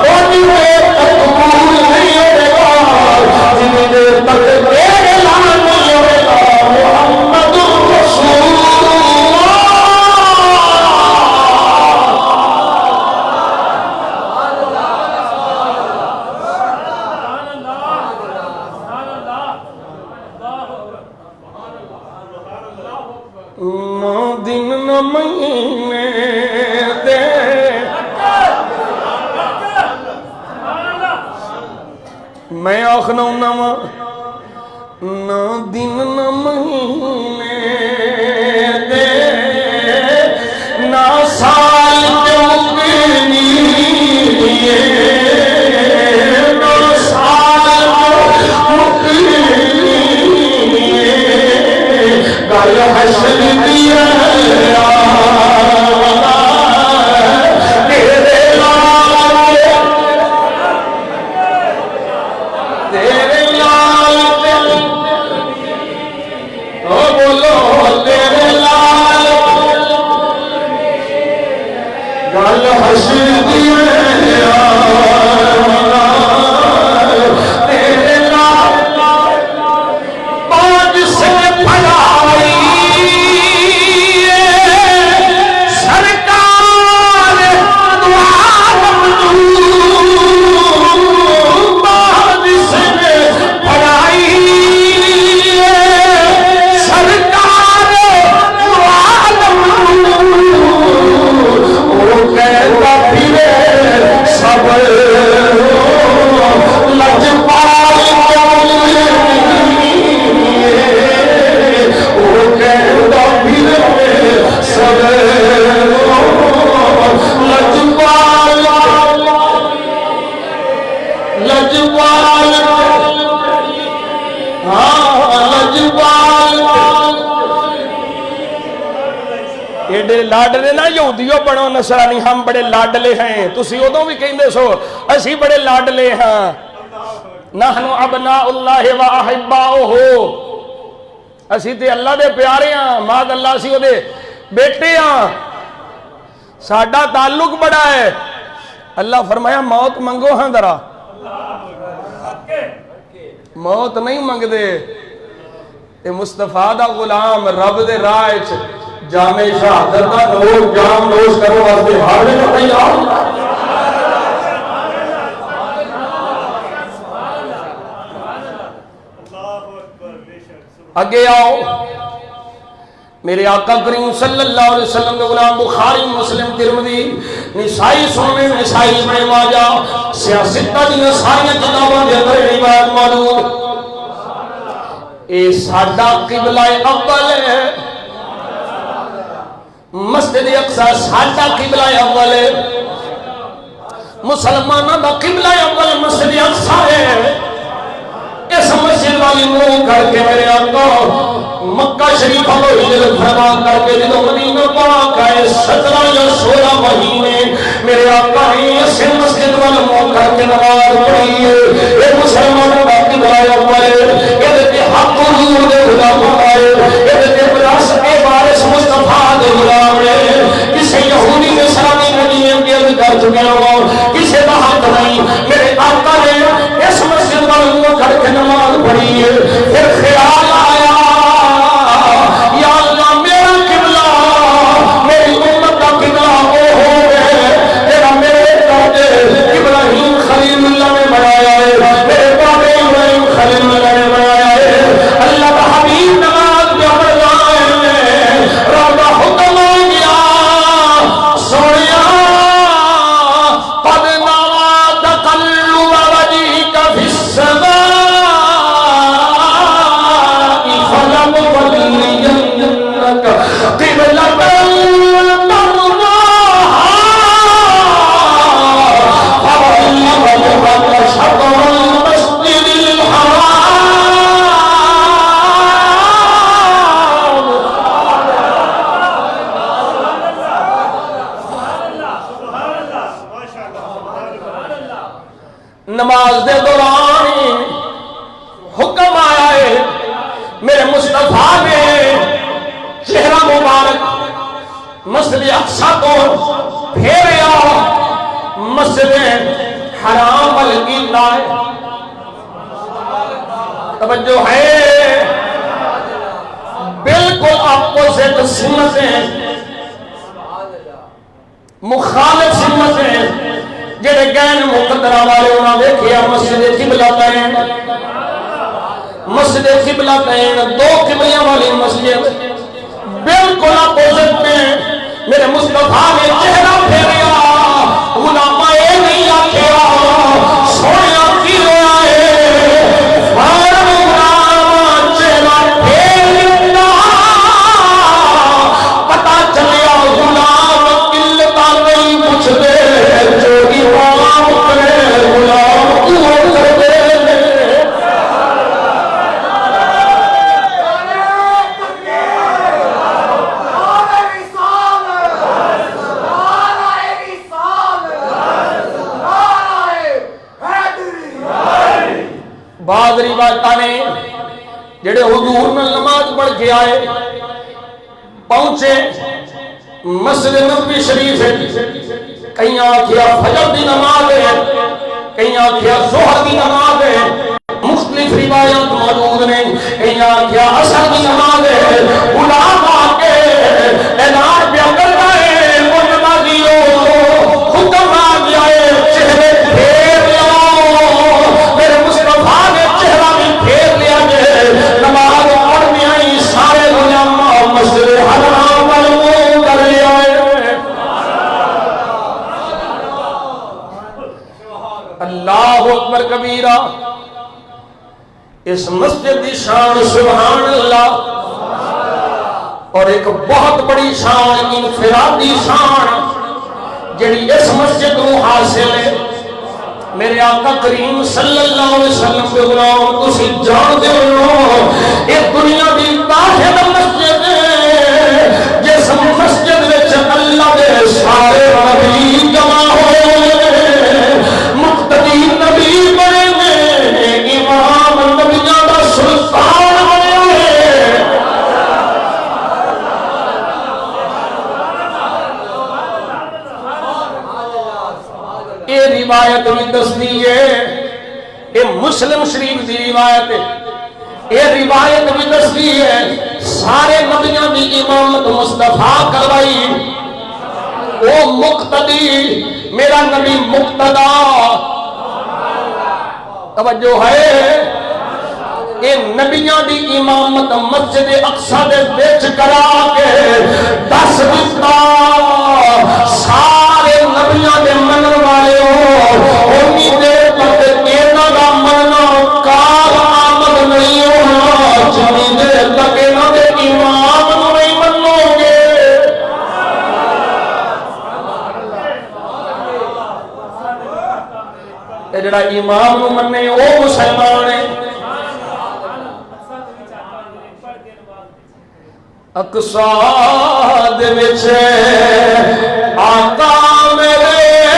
اور دیر تک قبول نہیں ہوئے گا جنہیں دیر تک میرے اعلان نہیں ہوئے گا. محمد رسول نہ دن نہ مہینے دے میں آخنا ہوں نہ دن نہ مہینے دے نہ سال چوکنی نہ سال چوکنی گل حشر دیا تیرے لال تیرے لال او بولو تیرے لال گل حشر دیا لاڈلے نہ یہودیوں بنو نصرانی ہم بڑے لاڈلے ہیں. تسی ادوں بھی کہندے سو اسی بڑے لاڈلے ہیں. نحنو ابناء اللہ و احباؤہ اسی تے اللہ دے پیارے ہیں ماد اللہ سی دے بیٹے ہیں. ساڈا تعلق بڑا ہے. اللہ فرمایا موت منگو ہاں ذرا موت نہیں منگ دے. اے مصطفیٰ دا غلام رب دے راہ جامع شہادت کا نور جام نوش کرو واسطے حاضر ہے تیار. آگے آؤ میرے آقا کریم صلی اللہ علیہ وسلم کے غلام بخاری مسلم ترمذی نسائی سنن نسائی ابن ماجہ سیاستہ دی ساری کتابوں کے اندر روایت موجود. اے ساڈا قبلہ اول ہے. مسجد اقصی ساڈا قبلہ اول ہے. مسلمانوں دا قبلہ اول مسجد اقصی ہے. اس مسجد والی منہ کر کے میرے آقا مکہ شریفہ کو ہجرت فرما کر کے جدو مدینہ پاک آئے 17 یا 16 مہینے میرے آقا نے اس مسجد والا موقع کے نماز پڑھی ہے اے مسلمان کا قبلہ اول یہ حق حضور دے غلام آئے یہ براس کے وارث مصطفیٰ دے غلام ہے کسی یہودی نے سلام نبی کے کر چکے ہو کسی کا حق نہیں میرے آقا نے اس مسجد والا موقع کے نماز پڑھی ہے پھر خیال آیا یا اللہ میرا قبلہ میری امت کا قبلہ وہ ہو گئے تیرا میرے دادے ابراہیم خلیل اللہ نے بنایا ہے میرے بابے ابراہیم خلیل اللہ نے بنایا ہے اللہ کا حبیب نماز میں پڑھ رہا ہے رب حکم ہو گیا سوڑیا قد نوى تقلب وجهك في السماء فلنولينك قبلة نماز دے دوران حکم آیا ہے میرے مصطفیٰ نے چہرہ مبارک مسجد اقصی کو پھیریا مسجد حرام بلکی لائے توجہ ہے بالکل اپوزٹ سمتیں مخالف سمتیں جڑے گین مقدرہ والے انہاں دیکھیا مسجد قبلتین مسجد قبلتین دو قبلیاں والی مسجد بالکل اپوزٹ میں میرے مصطفیٰ نے چہرہ پھیریا علماء نہیں آکھیا سویا کی ہوا ہے فارغ چہرہ پھیرنا پتا چلیا غلام قلتا نہیں کچھ دے جو امام کرے غلام کو کر دے بعض روایتاں نے جڑے حضور میں نماز پڑھ کے آئے پہنچے مسجد نبوی شریف ہے کہیں آکھیا فجر دی نماز ہے کہیں آکھیا ظہر دی نماز ہے مختلف روایات موجود ہیں کہیں آکھیا عصر دی نماز ہے علماء کے اعلان پہ کر رہے وہ نمازیوں حکم آ گیا ہے چہرے پھیر لاؤ میرے مصطفیٰ نے چہرہ بھی پھیر لیا ہے نماز پڑھنے آئی سارے علماء مسجد حرام پر منہ کر لیا ہے اللہ اکبر کبیرہ اس مسجد کی شان سبحان اللہ اور ایک بہت بڑی شان انفرادی شان جڑی اس مسجد کو حاصل ہے میرے آقا کریم صلی اللہ علیہ وسلم کے غلام تسی جان دے ہو ایک دنیا دی واحد مسجد ہے جس مسجد وچ اللہ دے سارے نبی جمع ہوئے مقتدی نبی بنے امام نبیوں دا سلطان بنے یہ روایت بھی دستی ہے یہ مسلم شریف دی روایت ہے یہ روایت بھی دستی ہے سارے نبیوں دی امامت مصطفیٰ کروائی وہ مقتدی میرا نبی مقتدا توجہ ہے اے نبیوں دی امامت مسجد اقصی دے وچ کرا کے دس دتا سارے نبیوں دے منن والے ہو اونی دیر تک انہاں دا مننا کار آمد نہیں ہونا جنی دیر تک انہاں دے امام نوں نہیں منو گے تے جڑا امام نوں مننے او مسلمان ہے اقصی دے وچ آقا میرے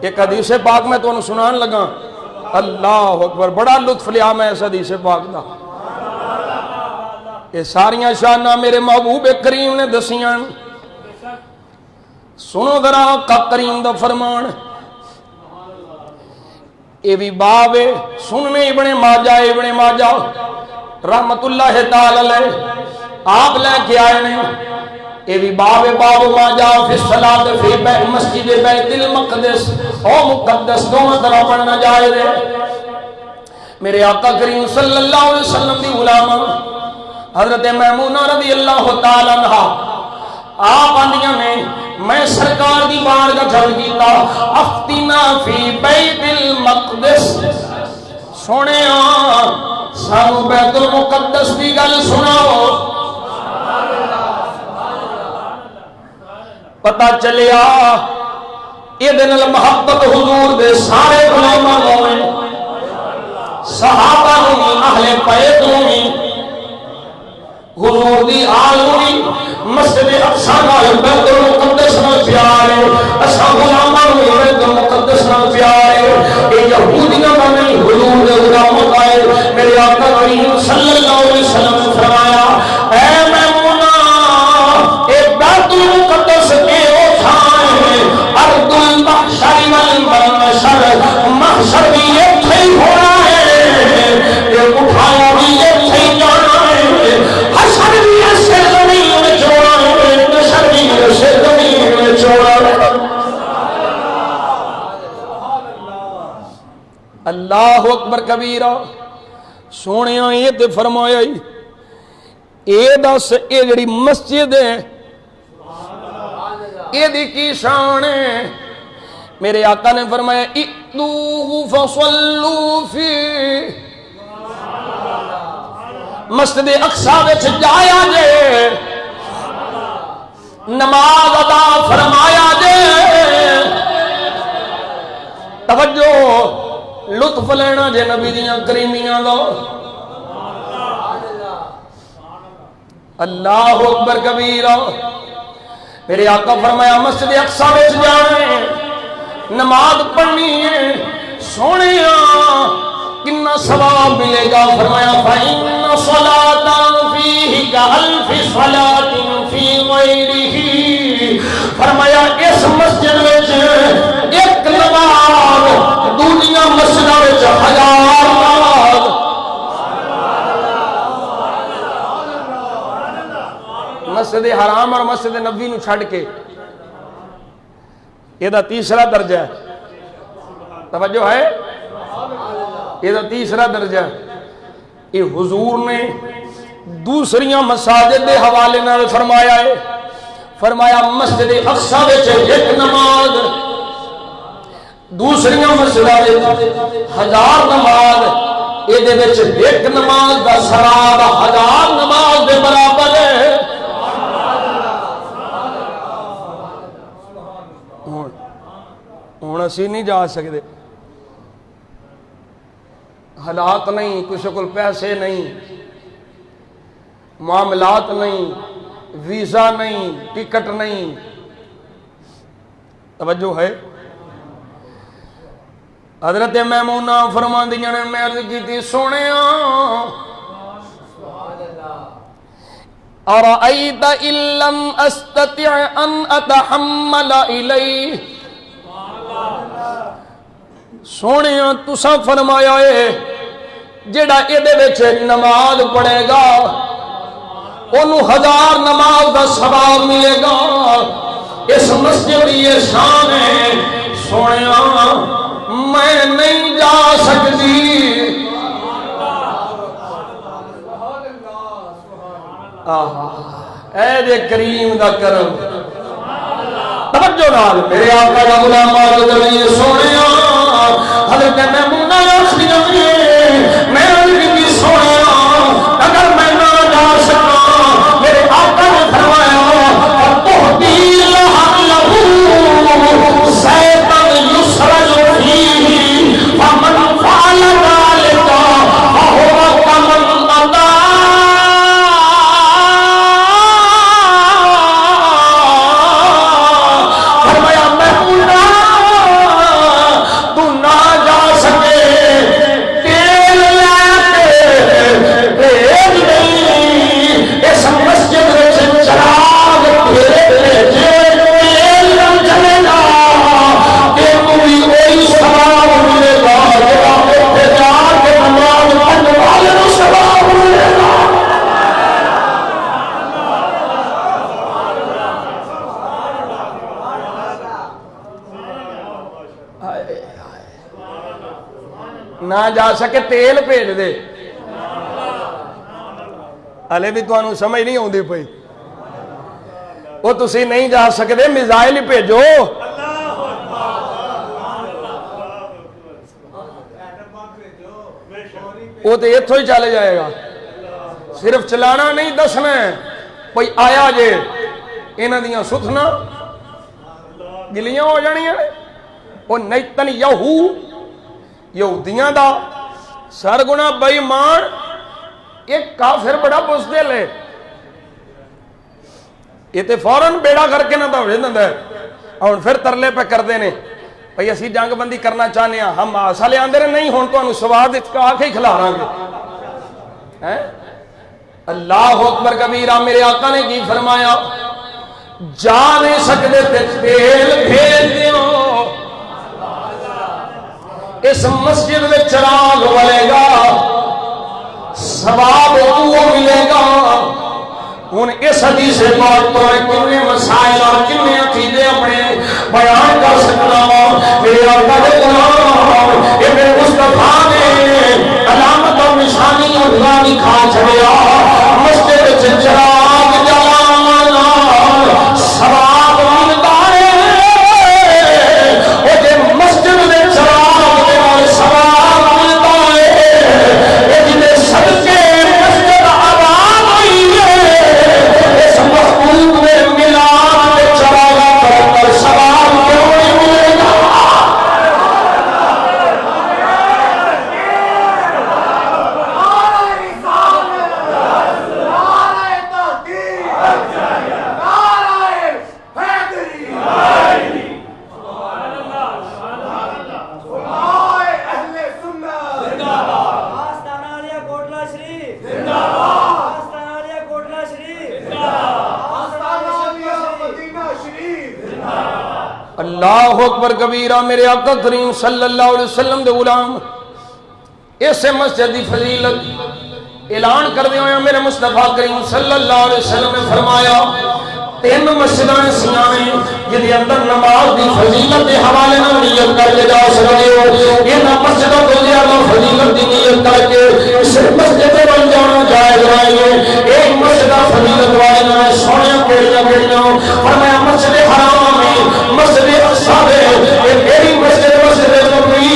ایک حدیث پاک میں تو سنان لگا، اللہ اکبر، بڑا لطف لیا میں اس حدیث پاک دا۔ یہ ساریاں شانہ میرے محبوب کریم نے دسیاں، سنو ذرا آقا کریم دا فرمان۔ یہ بھی باب ہے سننے ابن ماجہ رحمت اللہ تعالی علیہ آپ لے کے آئے نے۔ یہ بھی باب ما جاء فی الصلاۃ فی مسجد بیت المقدس او مقدس دونوں طرح پڑھنا جائز ہے۔ میرے آقا کریم صلی اللہ علیہ وسلم دی غلامہ حضرت میمونہ رضی اللہ تعالی عنہا آپ آندیاں نے میں سرکار دی بارگاہ جھل کیتا، افتنا فی بیت المقدس، سونے سانو بیت المقدس دی گل سناؤ۔ پتہ چلیا یہ دن محبت حضور دے سارے علماء مومن صحابہ ہوئی اہل بیت ہوئی حضور دی آل ہوئی مسجد اقصی نال بیت المقدس نال پیار ہے، اساں غلاماں ہوئی بیت المقدس نال پیار ہے۔ یہ یہودیاں دا نہیں حضور دے غلام آئے۔ میرے آقا کریم صلی اللہ علیہ وسلم نے فرمایا اے میمونہ اے بیت المقدس کے ارض المحشر والمنشر، محشر بھی یہ تھئی ہونا ہے، یہ اٹھایا بھی یہ تھئی جانا ہے، حشر بھی ایسے زمین میں چھوڑا ہے، نشر بھی ایسے زمین میں چھوڑا ہے۔ اللہ اکبر کبیرہ۔ سونیاں یہ تے فرمایا اے دس اے جڑی مسجد ہے یہ دی کی شان ہے۔ میرے آقا نے فرمایا اتوہ فصلو فی، مسجد اقصی وچ جایا جے، نماز ادا فرمایا جے۔ توجہ لطف لینا جے نبی دیاں کریمیاں دا۔ اللہ اکبر کبیرہ۔ میرے آقا فرمایا مسجد اقصی وچ جانا ہے، نماز پڑھنی ہے، سونے کنا ثواب ملے گا؟ فرمایا فإن صلاة فیہ کألف صلاة فی غیرہ، فرمایا اس مسجد وچ ایک نماز دنیا مسجد وچ 1000 نماز۔ مسجد حرام اور مسجد نبی نو چھڑ کے یہ دا تیسرا درجہ ہے۔ توجہ ہے، یہ دا تیسرا درجہ ہے۔ یہ حضور نے دوسریاں مساجد دے حوالے نال فرمایا ہے، فرمایا مسجد اقصی وچ ایک نماز، دوسریاں مسجداں وچ 1000 نماز، یہ دے وچ ایک نماز دا ثواب 1000 نماز دے برابر ہے۔ ہوں اسی نہیں جا سکتے، حالات نہیں، کسی کو پیسے نہیں، معاملات نہیں، ویزا نہیں، ٹکٹ نہیں۔ توجہ ہے۔ حضرت میمونہ فرماندیاں نے میں عرض کی تھی سونیا ارأیت ان لم استطع ان اتحمل الیہ، سونے تساں فرمایا ہے جڑا یہ وچ نماز پڑھے گا انہوں 1000 نماز دا ثواب ملے گا۔ اس مسجد کی یہ شان ہے، سونے میں نہیں جا سکتی۔ اے دے کریم دا کرم، توجہ نال میرے آقا دا غلام آگے دلیے سونے حضرت میمونہ آخریاں میں علی سونے اگر میں نہ جا سکا، میرے آقا نے فرمایا تہدی لہو سیطان یسرج فیہ فمن فعل ذلک فہو کمن ادا۔ فرمایا میمونہ سکے تیل بھیج دے ہلے بھی تمہیں سمجھ نہیں آتی پئی وہ تسی نہیں جا سکتے میزائل ہی بھیجو وہ تو اتوں ہی چلے جائے گا صرف چلانا نہیں دسنا کوئی آیا جے انہاں دیاں ستھنا گلیاں ہو جانیاں وہ نیتن یہودیاں دا سرگنا بے ایمان ایک کافر بڑا بزدل ہے یہ تے فوراً بیڑا کر کے نہ تو ہے اور پھر ترلے پہ کر دینے بھئی اسی جنگ بندی کرنا چاہنے ہیں ہم آسا لے آندے رہے نہیں ہون تو انہوں سواد اتکا کے ہی کھلا رہا گے اللہ اکبر کبیرہ میرے آقا نے کی فرمایا جا نہیں سکتے تے تیل بھیج دیو اس مسجد میں چراغ بلے گا ثواب وہ ملے گا ان اس حدیث پاک تو کتنے مسائل اور کتنے عقیدے اپنے بیان کر سکتا ہوں میرے آقا کے غلام ابن مصطفیٰ نے علامت اور نشانی اور غانی کھا چھڑیا مسجد سے چراغ جلانا ثواب ملتا ہے وہ جے مسجد میں چراغ جلانا ثواب ملتا ہے وہ جنہیں صدقے اللہ اکبر کبیرہ میرے آقا کریم صلی اللہ علیہ وسلم دے غلام اس مسجد دی فضیلت اعلان کر دیا ہویا میرے مصطفیٰ کریم صلی اللہ علیہ وسلم نے فرمایا 3 مسجدیں سیانے جدی اندر نماز دی فضیلت دے حوالے نہ نیت کر کے جا سکتے ہو یہ مسجدوں کو زیادہ فضیلت دی نیت کر کے اس مسجد بن جانا جائز نہیں ہے ایک مسجد فضیلت والے نہ سونے کیڑیاں فرمایا مسجد حرام میں مسجد اقصی ہے میری مسجد مسجد نبوی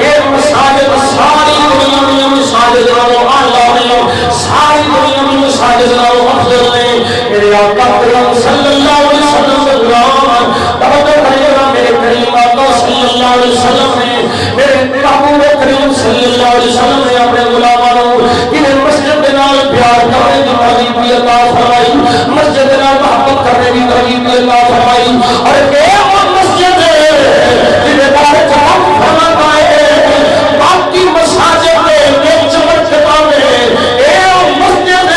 یہ مساجد ساری دنیا میں مساجد نالوں اعلیٰ ہیں ساری دنیا میں مساجد نالوں افضل ہیں میرے آقا کریم صلی اللہ علیہ وسلم کے غلام توجہ کریے میرے کریم آقا صلی اللہ علیہ وسلم نے میرے محبوب کریم صلی اللہ علیہ وسلم نے اپنے غلاموں انہیں مسجد کے نال پیار کرنے کی ترغیب بھی عطا فرمائی مسجد کے نال محبت کرنے کی ترغیب بھی عطا فرمائی اور اے وہ مسجد جنہیں بارے جواب فرماتا ہے باقی مساجد کے وچ مرتبہ میں اے وہ مسجد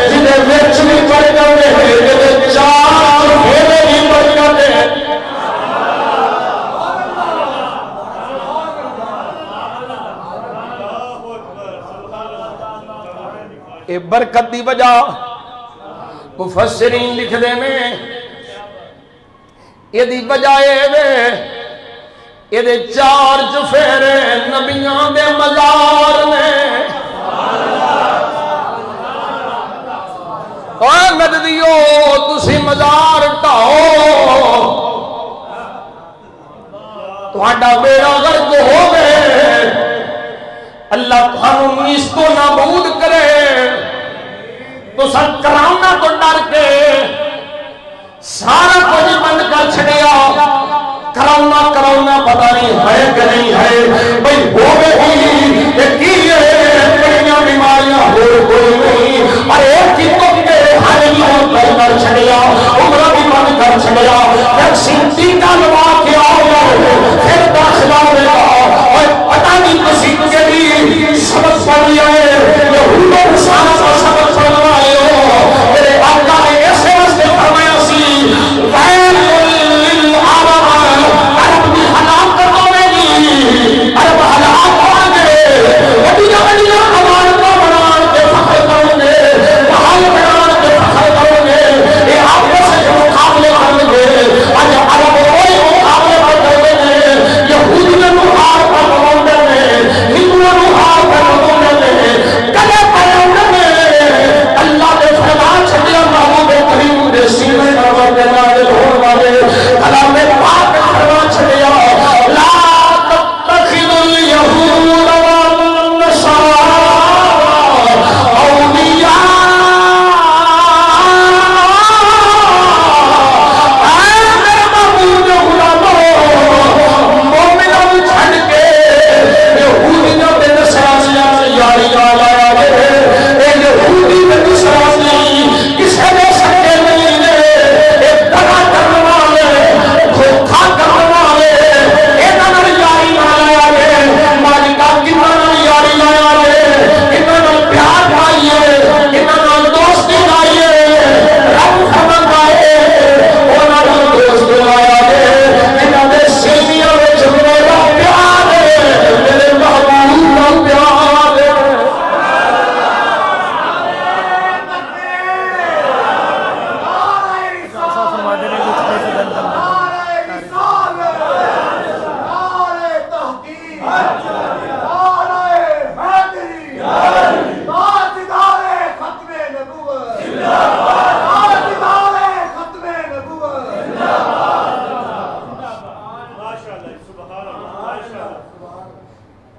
جنہیں وچ بھی برکت ہے چار پھیرے بھی برکت ہے اے برکت دی وجہ مفسرین لکھ دے میں یہ دی وجہ یہ 4 چفیرے نبیاں دے مزار نے اور مددیو تسی مزار ٹھاؤ تہاڈا بیڑا غرق ہو گئے اللہ تھانوں اس کو نابود کرے تو سب کراؤنا تو ڈر کے سارا کچھ بند کر چھڑیا کراؤنا پتہ نہیں ہے کہ نہیں ہے بھئی ہو گئی یقین ہے بڑیاں بیماریاں ہو کوئی نہیں اور ایک ہی تو کے حالیوں بند کر چھڑیا عمرہ بھی بند کر چھڑیا ویکسین ٹیکہ لگا کے آؤ پھر داخلہ ہوگا اور پتہ نہیں کسی کے بھی سبق پڑھ لیا ہے یہود و نصارہ کا سبق پڑھوائے ہو میرے آقا نے ایسے واسطے فرمایا سی ویل للعرب عرب بھی حلال کر دو گی عرب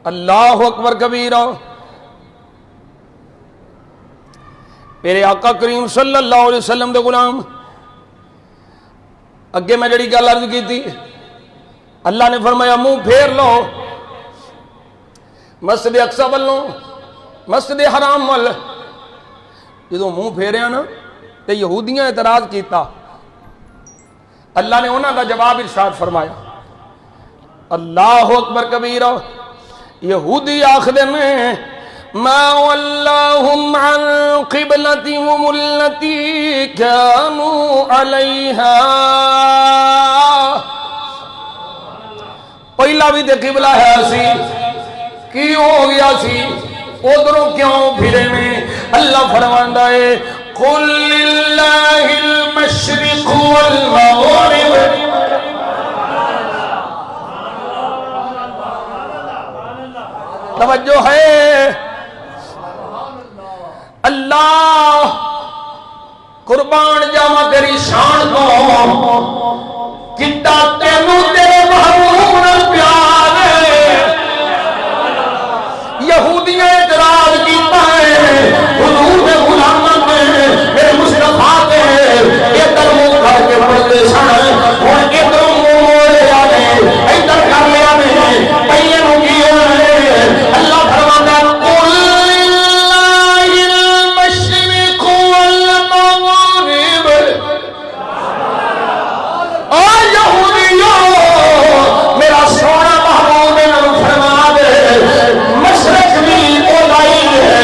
اللہ اکبر کبیرہ۔ میرے آقا کریم صلی اللہ علیہ وسلم دے غلام، اگے میں جڑی گل عرض کی تھی، اللہ نے فرمایا منہ پھیر لو مسجد اقصی والوں، مسجد حرام وال۔ جدوں منہ پھیریا نا تے یہودیاں اعتراض کیتا، اللہ نے انہاں دا جواب ارشاد فرمایا۔ اللہ اکبر کبیرہ۔ یہودی آخدے میں ما ولاہم عن قبلتہم التی کانوا علیہا، پہلا بھی تے قبلہ ہے سی، کی ہو گیا سی ادھروں کیوں پھرے میں؟ اللہ فرماندا ہے قل للہ المشرق والمغرب، توجہ ہے، اللہ قربان جاواں تیری شان کو، کتا تینوں تیرے محبوب نال پیار ہے۔ یہودیاں اعتراض کیتا ہے حضور دے غلاماں تے میرے مصطفیٰ تے ادھر منہ کر کے پڑھدے سن، ہن ادھر منہ موڑیا نے ادھر کر لیا نے، پہلے نوں کی ہونا ہے؟ اللہ فرماتا قل للہ المشرق والمغرب، اے یہودیوں میرا سونا محبوب نے فرما دے مشرق بھی بولائی ہے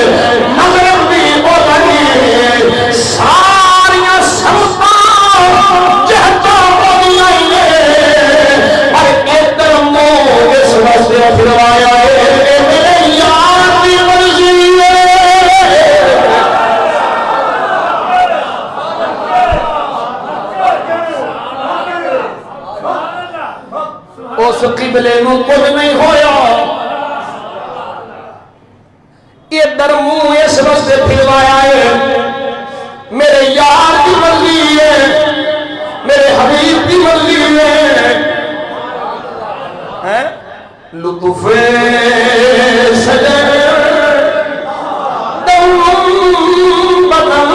مغرب بھی بولائی ہے، ساریاں سمتاں جہتاں بولائی ہے، پر ادھر منہ اس واسطے پھروایا ہے کہ میرے یار دی مرضی ہے۔ اس قبلے نو کچھ نہیں ہویا، ادھر منہ اس واسطے پھروایا ہے میرے یار کی مرضی ہے، میرے حبیب کی مرضی ہے۔ لطف سجن دم بدن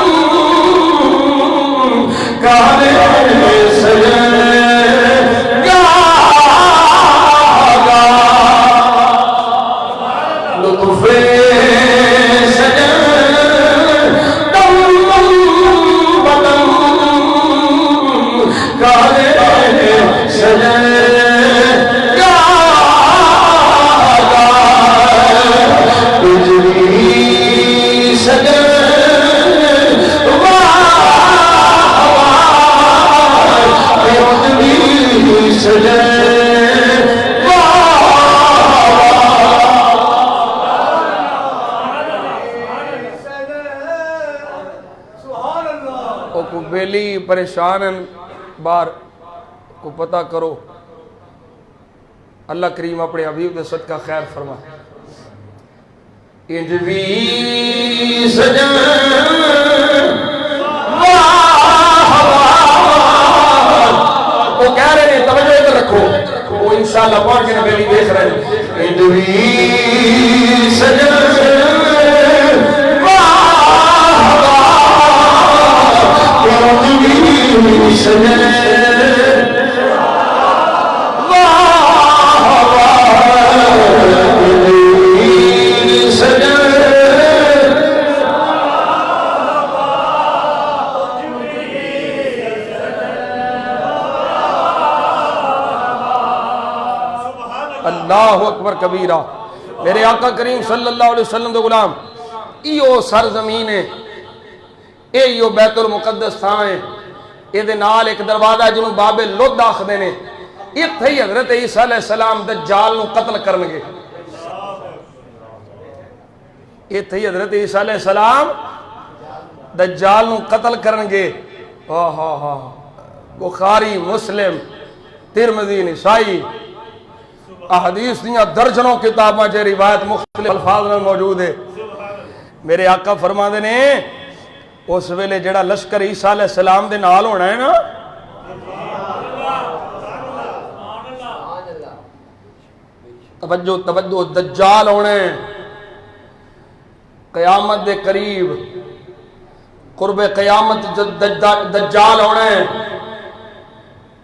کارے سجن بیلی پریشان بار کو پتہ کرو، اللہ کریم اپنے حبیب دے صدقہ خیر فرما۔ انج وی سجن وہ کہہ رہے ہیں توجہ ادھر رکھو، وہ انشاءاللہ پڑھ کے بیلی دیکھ رہے ہیں۔ انج وی سجن اللہ اکبر کبیرہ۔ میرے آقا کریم صلی اللہ علیہ وسلم دے غلام، ایو سرزمین ہے، ایو بیت المقدس تھا ہے، یہ دے نال ایک دروازہ جنہوں باب لد آخدے نے، اتھے ہی حضرت عیسیٰ علیہ السلام دجال نو قتل کرنگے، اتھے ہی حضرت عیسیٰ علیہ السلام دجال نو قتل کرنگے۔ بخاری مسلم ترمذی نسائی احادیث دیاں درجنوں کتاباں چ روایت مختلف الفاظ میں موجود ہے. میرے آقا فرماندے نے اس ویلے جڑا لشکر عیسیٰ علیہ السلام دے نال ہونا ہے نا، توجہ توجہ، دجال ہونے قیامت دے قریب، قرب قیامت دجال ہونے،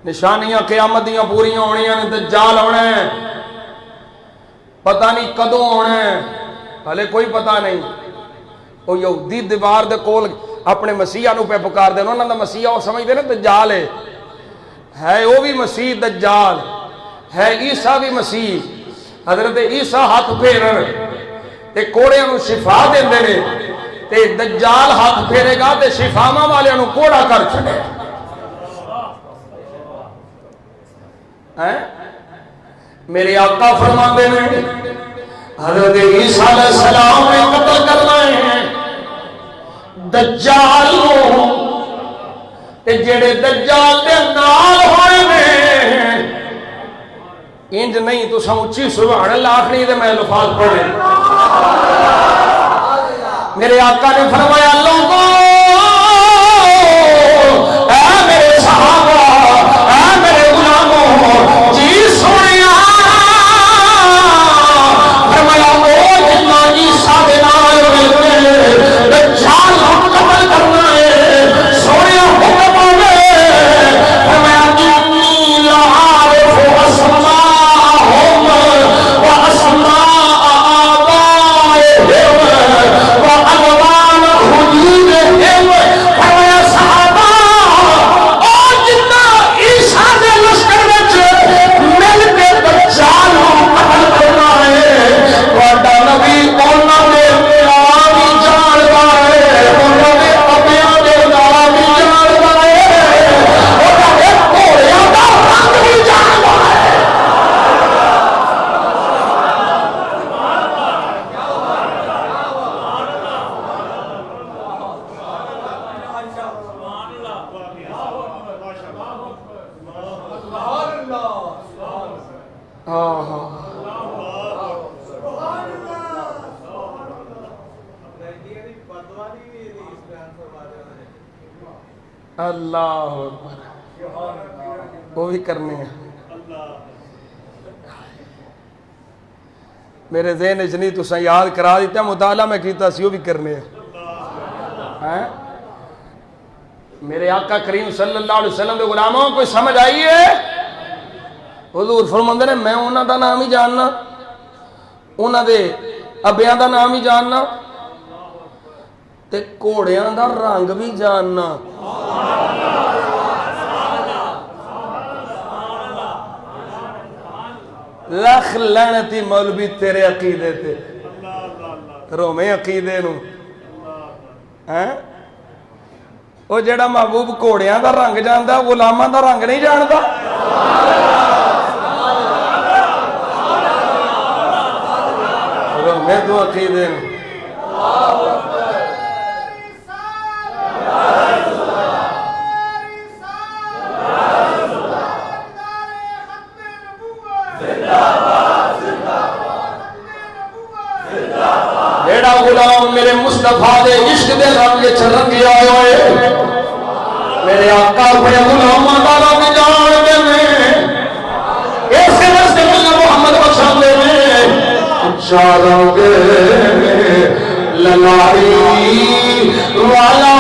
نشانیاں قیامت دیاں پوریاں ہونیاں نے، دجال ہونے پتہ نہیں کدوں ہونے، ہلے کوئی پتہ نہیں. وہ یہودی دیوار دے کول اپنے مسیحا نو پہ پکار دے، انہوں نے مسیحا وہ سمجھتے نا دجال ہے وہ بھی مسیح دجال ہے، عیسیٰ بھی مسیح. حضرت عیسیٰ ہاتھ پھیرن تے کوڑیاں نو شفا دیندے نے، تے دجال ہاتھ پھیرے گا تے شفاواں والے نو کوڑا کر چھڑے. میرے آقا فرماندے نے حضرت عیسیٰ علیہ السلام نے قتل کرنا ہے دجال نو، تے جڑے دجال دے نال ہوئے نے انج نہیں تو سمجھی سبحان اللہ آخری دے میں الفاظ پڑھے. میرے آقا نے فرمایا لوگوں اے میرے صحابہ اے میرے غلاموں جی سنیا، فرمایا وہ جنہ عیسیٰ دے نال ملتے دجال ہم قتل کرنا ہے، سویا حکم ہوئے فرمایا انی لعارف اسماءہم و اسماء آبائہم و عنوان حدودہم. فرمایا صحابہ اور جتنا عیسیٰ دے لشکر وچ مل کے دجال ہم قتل کرنا ہے، تہاڈا نبی انہاں دے نام ہی جاندا ہے، انہاں دے ابیاں دے نام ہی جاندا ہے، انہاں دے گھوڑیاں دا رنگ بھی جاندا ہے. اللہ وہ بھی کرنے ہیں میرے ذہن چ نہیں، تساں یاد کرا دیتا مطالعہ میں کیتا سی، وہ بھی کرنے ہیں. میرے آقا کریم صلی اللہ علیہ وسلم دے غلاموں کوئی سمجھ آئی ہے؟ حضور فرماندے نے میں انہاں دا نام ہی جاننا، انہاں دے ابیاں دا نام ہی جاننا تے گھوڑیاں دا رنگ بھی جاننا. لکھ لعنتی مولوی تیرے عقیدے تے، رومے عقیدے نو. وہ جڑا محبوب گھوڑیاں دا رنگ جاندا غلاماں دا رنگ نہیں جاندا. رومے تو عقیدے نو. جیڑا غلام میرے مصطفیٰ دے عشق دے رنگ رنگیا ہوئے، میرے آقا اپنے غلاماں دا رنگ جان دے میں ایسے رستے میں محمد بخشان دے میں چاروں گے للائی والا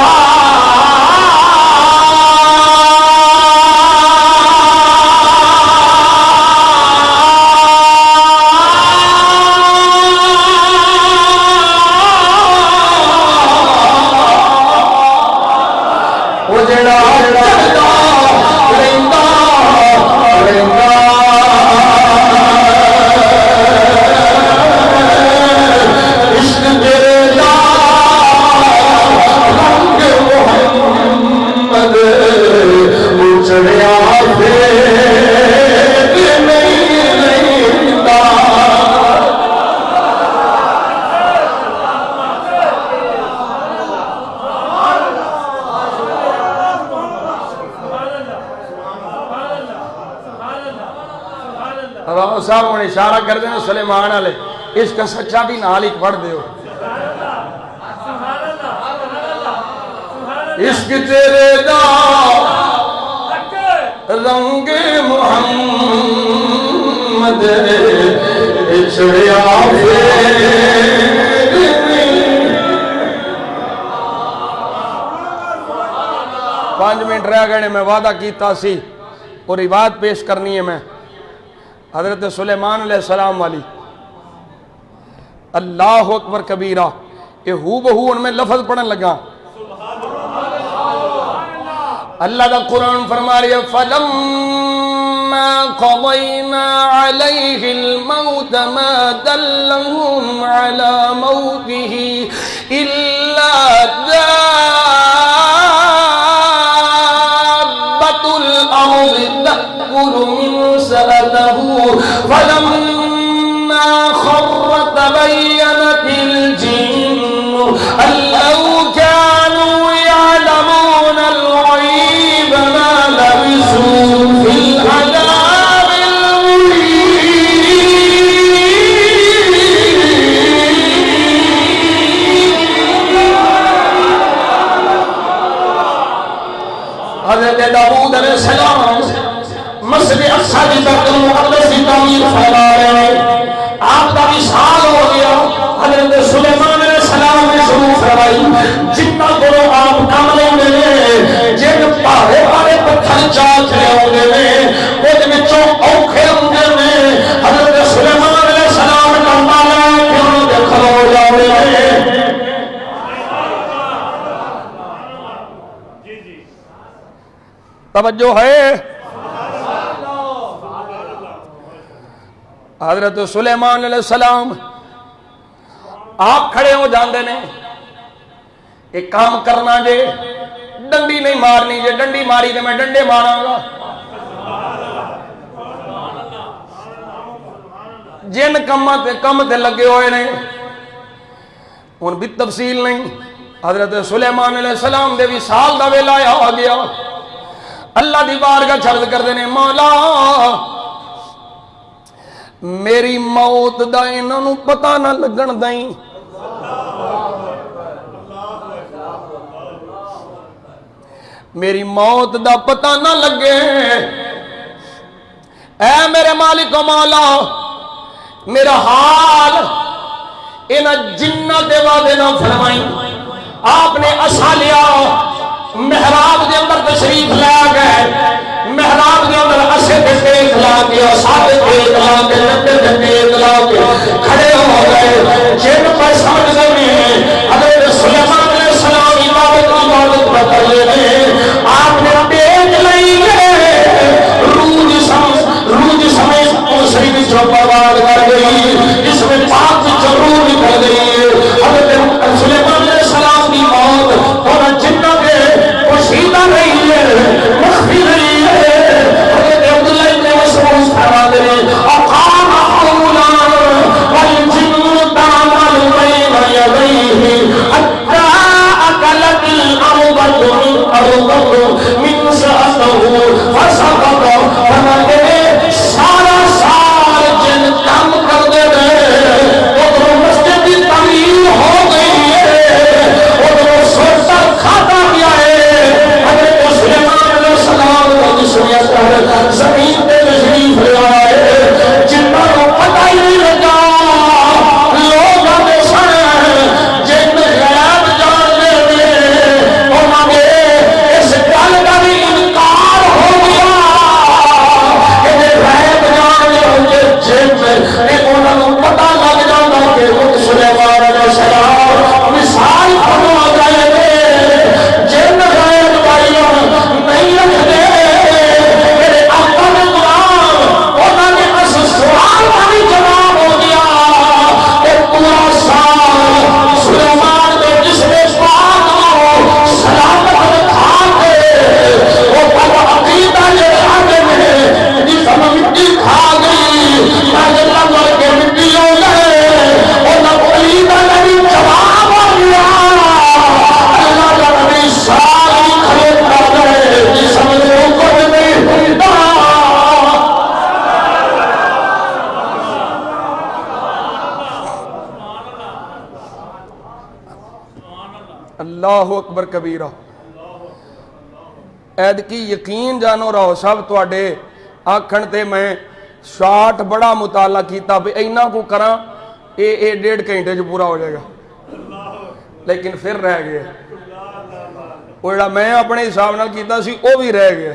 صاحب نے اشارہ کر دینا سلیمان والے اس کا سچا بھی نال ہی پڑھ دیو عشق تیرے دا رنگ محمد چڑیا 5 منٹ رہ گئے میں وعدہ کیتا سی اور روایت پیش کرنی ہے میں حضرت سلیمان علیہ السلام والی اللہ اکبر کبیرہ یہ ہو بہو ان میں لفظ پڑھن لگا اللہ دا قرآن فرما رہی ہے فَلَمَّا قَضَيْنَا عَلَيْهِ الْمَوْتَ مَا دَلَّهُمْ عَلَى مَوْتِهِ إِلَّا دَابَّةُ الْأَرْضِ تَأْكُلُ مِنْ سَأَتَهُ فَلَمَّا خَرَّ تَبَيَّنَتِ الْجِنُّ أَن لَّوْ كَانُوا يَعْلَمُونَ الْغَيْبَ مَا لَبِثُوا فِي الْعَذَابِ المُهِينِ حضرت داؤد علیہ السلام مسجد اقصی کی بیت المقدس کی تعمیر فرما رہے ہیں آپ کا وصال ہو گیا حضرت سلیمان علیہ السلام نے شروع فرمائی جتنا کرو آپ کام لینے میں جن پہاڑے پہاڑے پتھر چاک رہے ہونے میں وہ بچوں اوکھے ہونے میں حضرت سلیمان علیہ السلام کا مالا کیوں دیکھا ہو جانے میں توجہ ہے حضرت سلیمان علیہ السلام آپ کھڑے ہو جاندے نے ایک کام کرنا جے ڈنڈی نہیں مارنی جے ڈنڈی ماری دے میں ڈنڈے ماراں گا جن کم تے لگے ہوئے نے ان بھی تفصیل نہیں حضرت سلیمان علیہ السلام دے وصال دا ویلا آ گیا اللہ دی بارگاہ چھڑ کر دینے مولا میری موت دا انہاں نوں پتہ نہ لگن دیں میری موت دا پتہ نہ لگے اے میرے مالک و مولا میرا حال انہاں جنہ دے وعدے نہ فرمائیں آپ نے عصا لیا محراب دے اندر تشریف لے گئے محراب دے اندر عصے دے تیز لا کے ساتھ تیز لا کے لٹے دے تیز لا کے کھڑے ہو گئے جن پر سمجھ گئے حضرت سلیمان علیہ السلام عبادت بکر لے گئے آپ نے تیز لئی گئے روج سمیت موسری بچوں پرواد کر گئی اس میں پاک بچوں روح نکل گئی حضرت سلیمان علیہ السلام کی موت اور جنہ دے پوشیدہ نہیں ہے مخفی نہیں ہے حضرت عبداللہ ابن مسعود فرما دے اقام حولا اللہ اکبر کبیرہ. اید کی یقین جانو رہو سب تواڈے آکھن تے میں شارٹ بڑا مطالعہ کیتا بھی اینا کو کراں اے 1.5 گھنٹے جو پورا ہو جائے گا, لیکن پھر رہ گیا وہ جڑا میں اپنے حساب نال کیتا سی وہ بھی رہ گیا.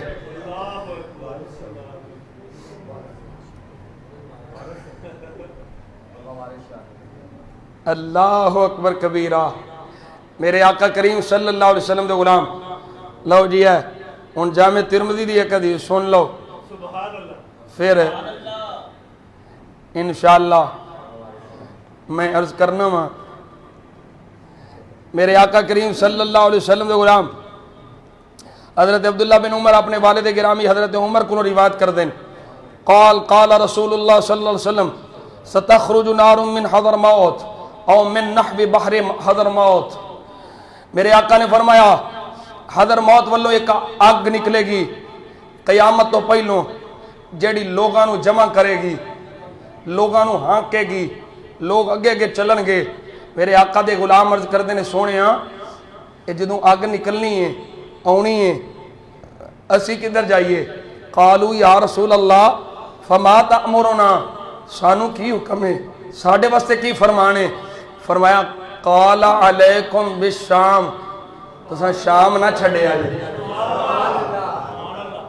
اللہ اکبر کبیرہ. میرے آقا کریم صلی اللہ علیہ وسلم دے غلام لو جی ہے ہن جامع ترمذی دی ایک حدیث سن لو, پھر انشاءاللہ میں عرض کرنا وا. میرے آقا کریم صلی اللہ علیہ وسلم دے غلام حضرت عبداللہ بن عمر اپنے والد گرامی حضرت عمر کو روایت کر دیں, قال قال رسول اللہ صلی اللہ علیہ وسلم ستخرج نار من حضرموت او من نحب بحر حضرموت. میرے آقا نے فرمایا حضرموت والوں ایک آگ نکلے گی قیامت تو پہلوں جیڑی لوگاں نو جمع کرے گی, لوگاں نو ہانکے گی, لوگ اگے اگے چلن گے. میرے آقا دے غلام عرض کردے نے سونے اے جدوں آگ نکلنی ہے آنی ہے اسی کدھر جائیے؟ قالو یا رسول اللہ فما تأمرنا, سانو کی حکم ہے ساڈے واسطے کی فرمانے؟ فرمایا قال علیکم بالشام, تساں شام نہ چھڑے آئے.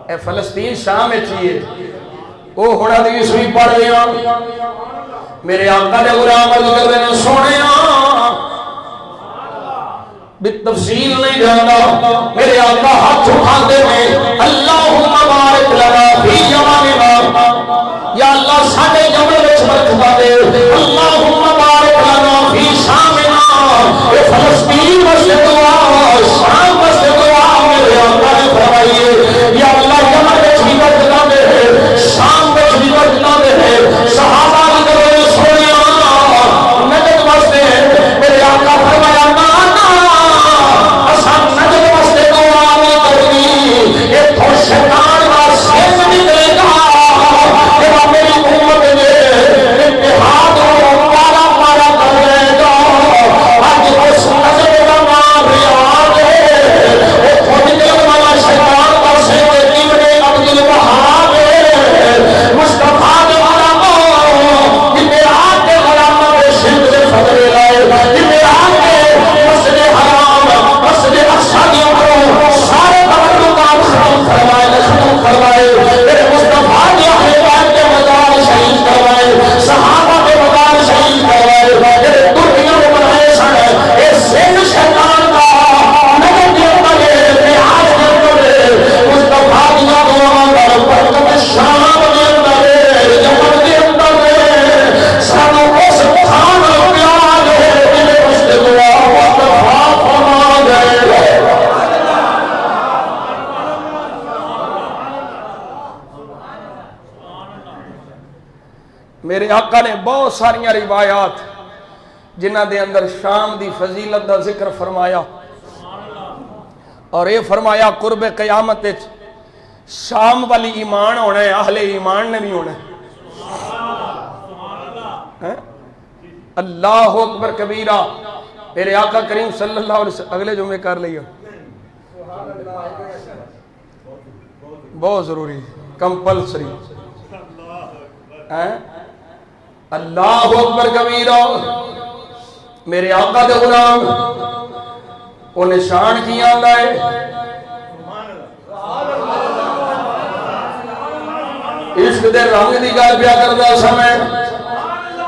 اے فلسطین شام چیئے او ہن حدیث بھی پڑھ رہے ہیں. میرے آقا دے غلام عرض کردے نے سونے بالتفصیل نہیں جانا. میرے آقا ہاتھ اٹھاتے ہیں اللہم بارک لنا فی یماننا, یا اللہ ساڈے جمل وچ برکت دے. اللہم بارک لنا فی شامنا, اے فلسطین واسطے دعا, شام واسطے دعا. میرے آقا نے فرمائی یا اللہ جمل وچ بھی برکت دے, شام وچ بھی برکت دے. صحابہ نے سونے نجد واسطے میرے آقا فرمایا شیطان کا سیف نکلے گا جب میری امت میں اتحاد پارا پارا کر لے گا. آج اس نظر کا نام ریاض ہے, وہ خود نکلنے والا شیطان کا سیف ابن عبد الوہاب ہے. مصطفیٰ کے علماء اتحاد کے علماء میں شرک سے فضل لائے, اتحاد کے مسجد حرام مسجد اقصی کے اندر سارے تعلقات فرمائے ختم کروائے. میرے مصطفیٰ کے اہل بیت کے مزار شہید کروائے, صحابہ کے مزار شہید کروائے. میرے دنیا میں بنائے سن اے سین شیطان کا نگر کے اندر لحاظ کے اندر مصطفیٰ کی دعا کا برکت شام کے اندر یمن کے اندر سانو اس خان پیار ہے جنہیں اس کے دعا مصطفیٰ فرما گئے. میرے آقا نے بہت ساریاں روایات جنہ دے اندر شام دی فضیلت دا ذکر فرمایا, اور یہ فرمایا قرب قیامت شام والی ایمان ہونا ہے, اہل ایمان نے بھی ہونا ہے. اللہ اکبر کبیرہ. میرے آقا کریم صلی اللہ علیہ وسلم اگلے جمعے کر لیا, بہت ضروری کمپلسری. اللہ اکبر کبیرہ. میرے آقا دے غلام وہ نشان کیا لائے, عشق دے رنگ دی گل پیا کردا سمے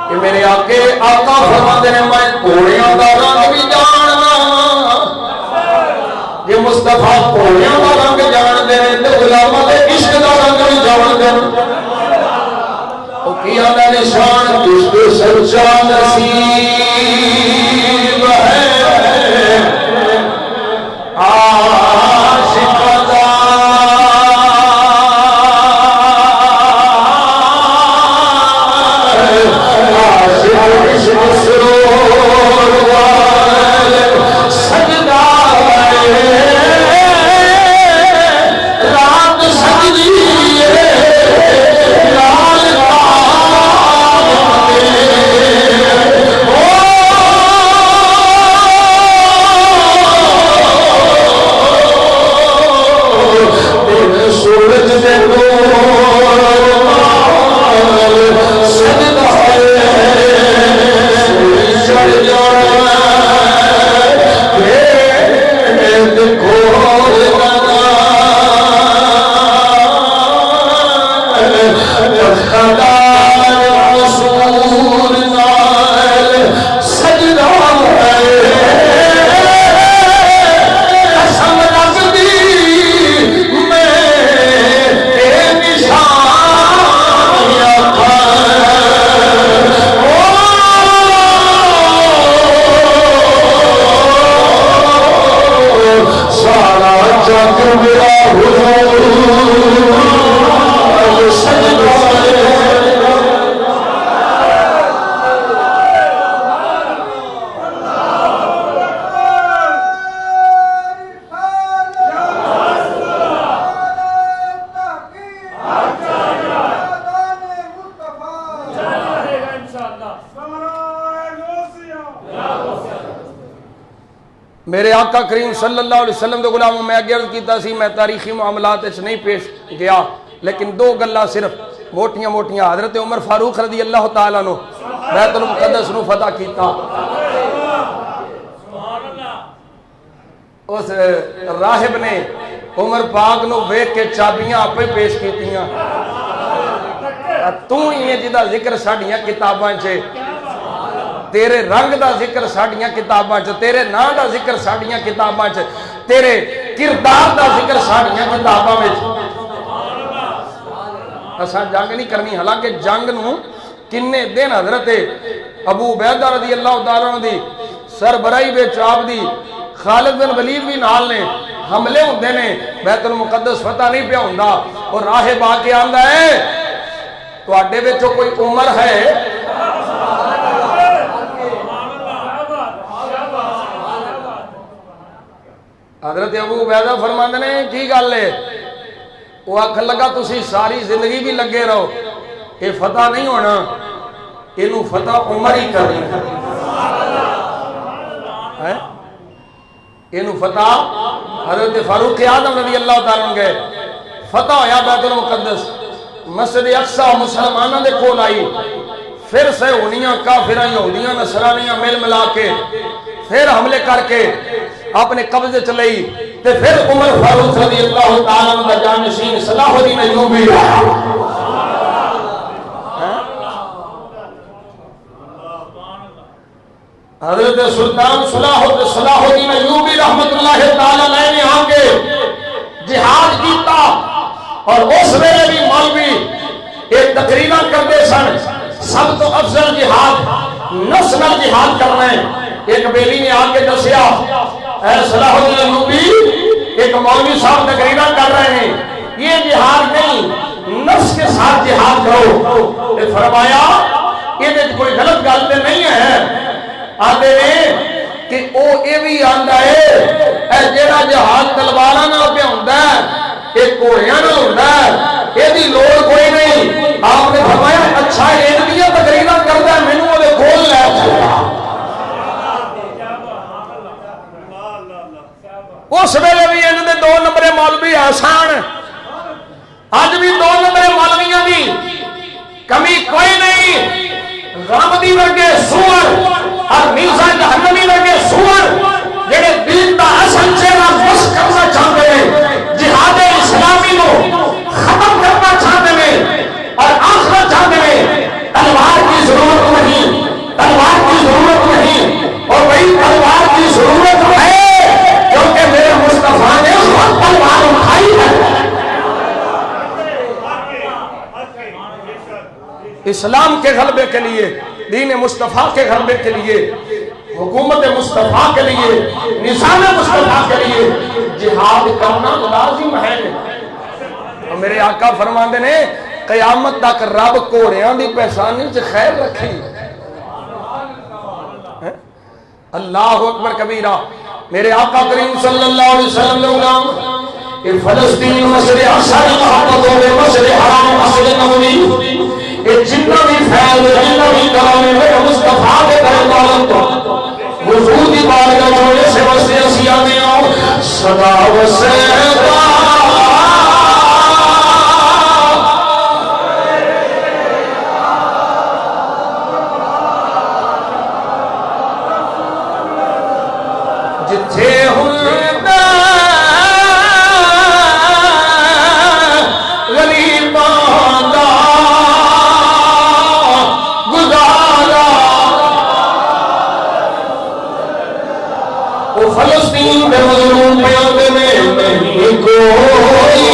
کہ میرے آقا فرماندے نے میں گھوڑیاں دا رنگ بھی جاننا. یہ مصطفیٰ گھوڑیاں دا رنگ جان دے تے غلاماں دے عشق دا رنگ بھی جان دے. کیا نشان عشق سچا نصیب ہے عاشق دا, عاشق عشق سرور والے سجدہ رات سجدی لال میرے آقا کریم صلی اللہ علیہ وسلم دے غلاموں میں اگے عرض کیتا سی، میں تاریخی معاملات وچ نہیں پیش گیا، لیکن دو گلاں صرف موٹیاں موٹیاں۔ حضرت عمر فاروق رضی اللہ تعالیٰ عنہ بیت المقدس نو فتح کیتا، اس راہب نے عمر پاک نو ویکھ کے چابیاں آپ ہی پیش کیتیاں، تو ہی جدا ذکر ساڈیاں کتاباں چ، تیرے رنگ دا ذکر ساڈیاں کتاباں چ، تیرے نام دا ذکر ساڈیاں کتاباں چ، تیرے کردار دا ذکر ساڈیاں کتاباں وچ۔ اساں جنگ نہیں کرنی، حالانکہ جنگ نو کنے دن حضرت ابو عبیدہ رضی اللہ تعالیٰ عنہ دی سربراہی وچ آپ دی خالد بن ولید بھی نال نے، حملے ہوندے نے، بیت المقدس فتح نہیں پیا ہوندا، اور راہب آ کے آندا ہے تواڈے وچوں کوئی عمر ہے؟ حضرت ابو عبیدہ فرماندے نے کی گل ہے؟ وہ آکھن لگا تسی ساری زندگی بھی لگے رہو، یہ فتح نہیں ہونا، اینو فتح عمر ہی کرنی ہے، اینو فتح حضرت فاروق اعظم رضی اللہ تعالیٰ عنہ گئے، فتح ہویا بیت المقدس، مسجد اقصی مسلمانوں دے کول آئی، پھر سہونیاں کافراں یہودیاں نصرانیاں مل ملا کے پھر حملے کر کے اپنے قبضے چلئی، تے پھر عمر فاروق رضی اللہ تعالیٰ عنہ دا جانشین صلاح الدین ایوبی حضرت سلطان صلاح الدین ایوبی رحمت اللہ تعالیٰ علیہ نے آ کے جہاد کیتا، اور اس ویلے بھی مولوی ایک تقریرہ کرتے سن، سب تو افضل جہاد نفس نال جہاد کرنا ہے۔ ایک بیلی نے آ کے دسیا، اے صلاح الدین ایوبی، ایک مولوی صاحب تقریرہ کر رہے ہیں، یہ جہاد نہیں، نفس کے ساتھ جہاد کرو۔ فرمایا یہ کوئی غلط گل تے نہیں ہے، آتے نے کہ او اے بھی آندا ہے اے جیڑا جہاد تلواراں نال پہ ہوندا ہے، اے گھوڑیاں نال ہوندا ہے، اے دی لوڑ کوئی نہیں۔ آپ نے فرمایا اچھا ان دیاں تقریراں کردا ہے، مینوں اودے کول لے چلا۔ اس ویلے بھی انہاں دے 2 نمبرے مولوی آسان، اج بھی 2 نمبرے مولویاں دی کمی کوئی نہیں۔ غم دی ورگے سور اور میرزا جہنمی ورگے سور جڑے دین دا اصل چہرہ مشق کرنا چاہتے ہیں، جہاد اسلامی کو ختم کرنا چاہتے ہیں اور آخرت چاہتے ہیں، تلوار کی ضرورت نہیں، تلوار کی ضرورت نہیں، اور وہی تلوار کی ضرورت ہے کیونکہ میرے مصطفیٰ نے اس وقت تلوار اٹھائی ہے۔ اسلام کے غلبے کے لیے، دین مصطفیٰ کے غلبے کے لیے، حکومت مصطفیٰ کے لیے، نظام مصطفیٰ کے لیے جہاد کرنا لازم ہے۔ اور میرے آقا فرماندے نے قیامت تک رب گھوڑیاں دی پہچان وچ خیر رکھی۔ اللہ اکبر کبیرہ۔ میرے آقا کریم صلی اللہ علیہ وسلم نے غلام کہ فلسطین مسجد اقصی محبت ہوئے، مسجد حرام، مسجد نبوی، یہ جتنا بھی فیض، جتنا بھی کرم ہے میرے مصطفیٰ کے کرم والوں کو حضور کی بارگاہ چھوڑے سے وسیع سیاہ میں آؤ صدا و سیدہ جتھے ہندا غریباں دا گزارا، وہ فلسطین کے مظلوم پہ آتے میں نہیں کوئی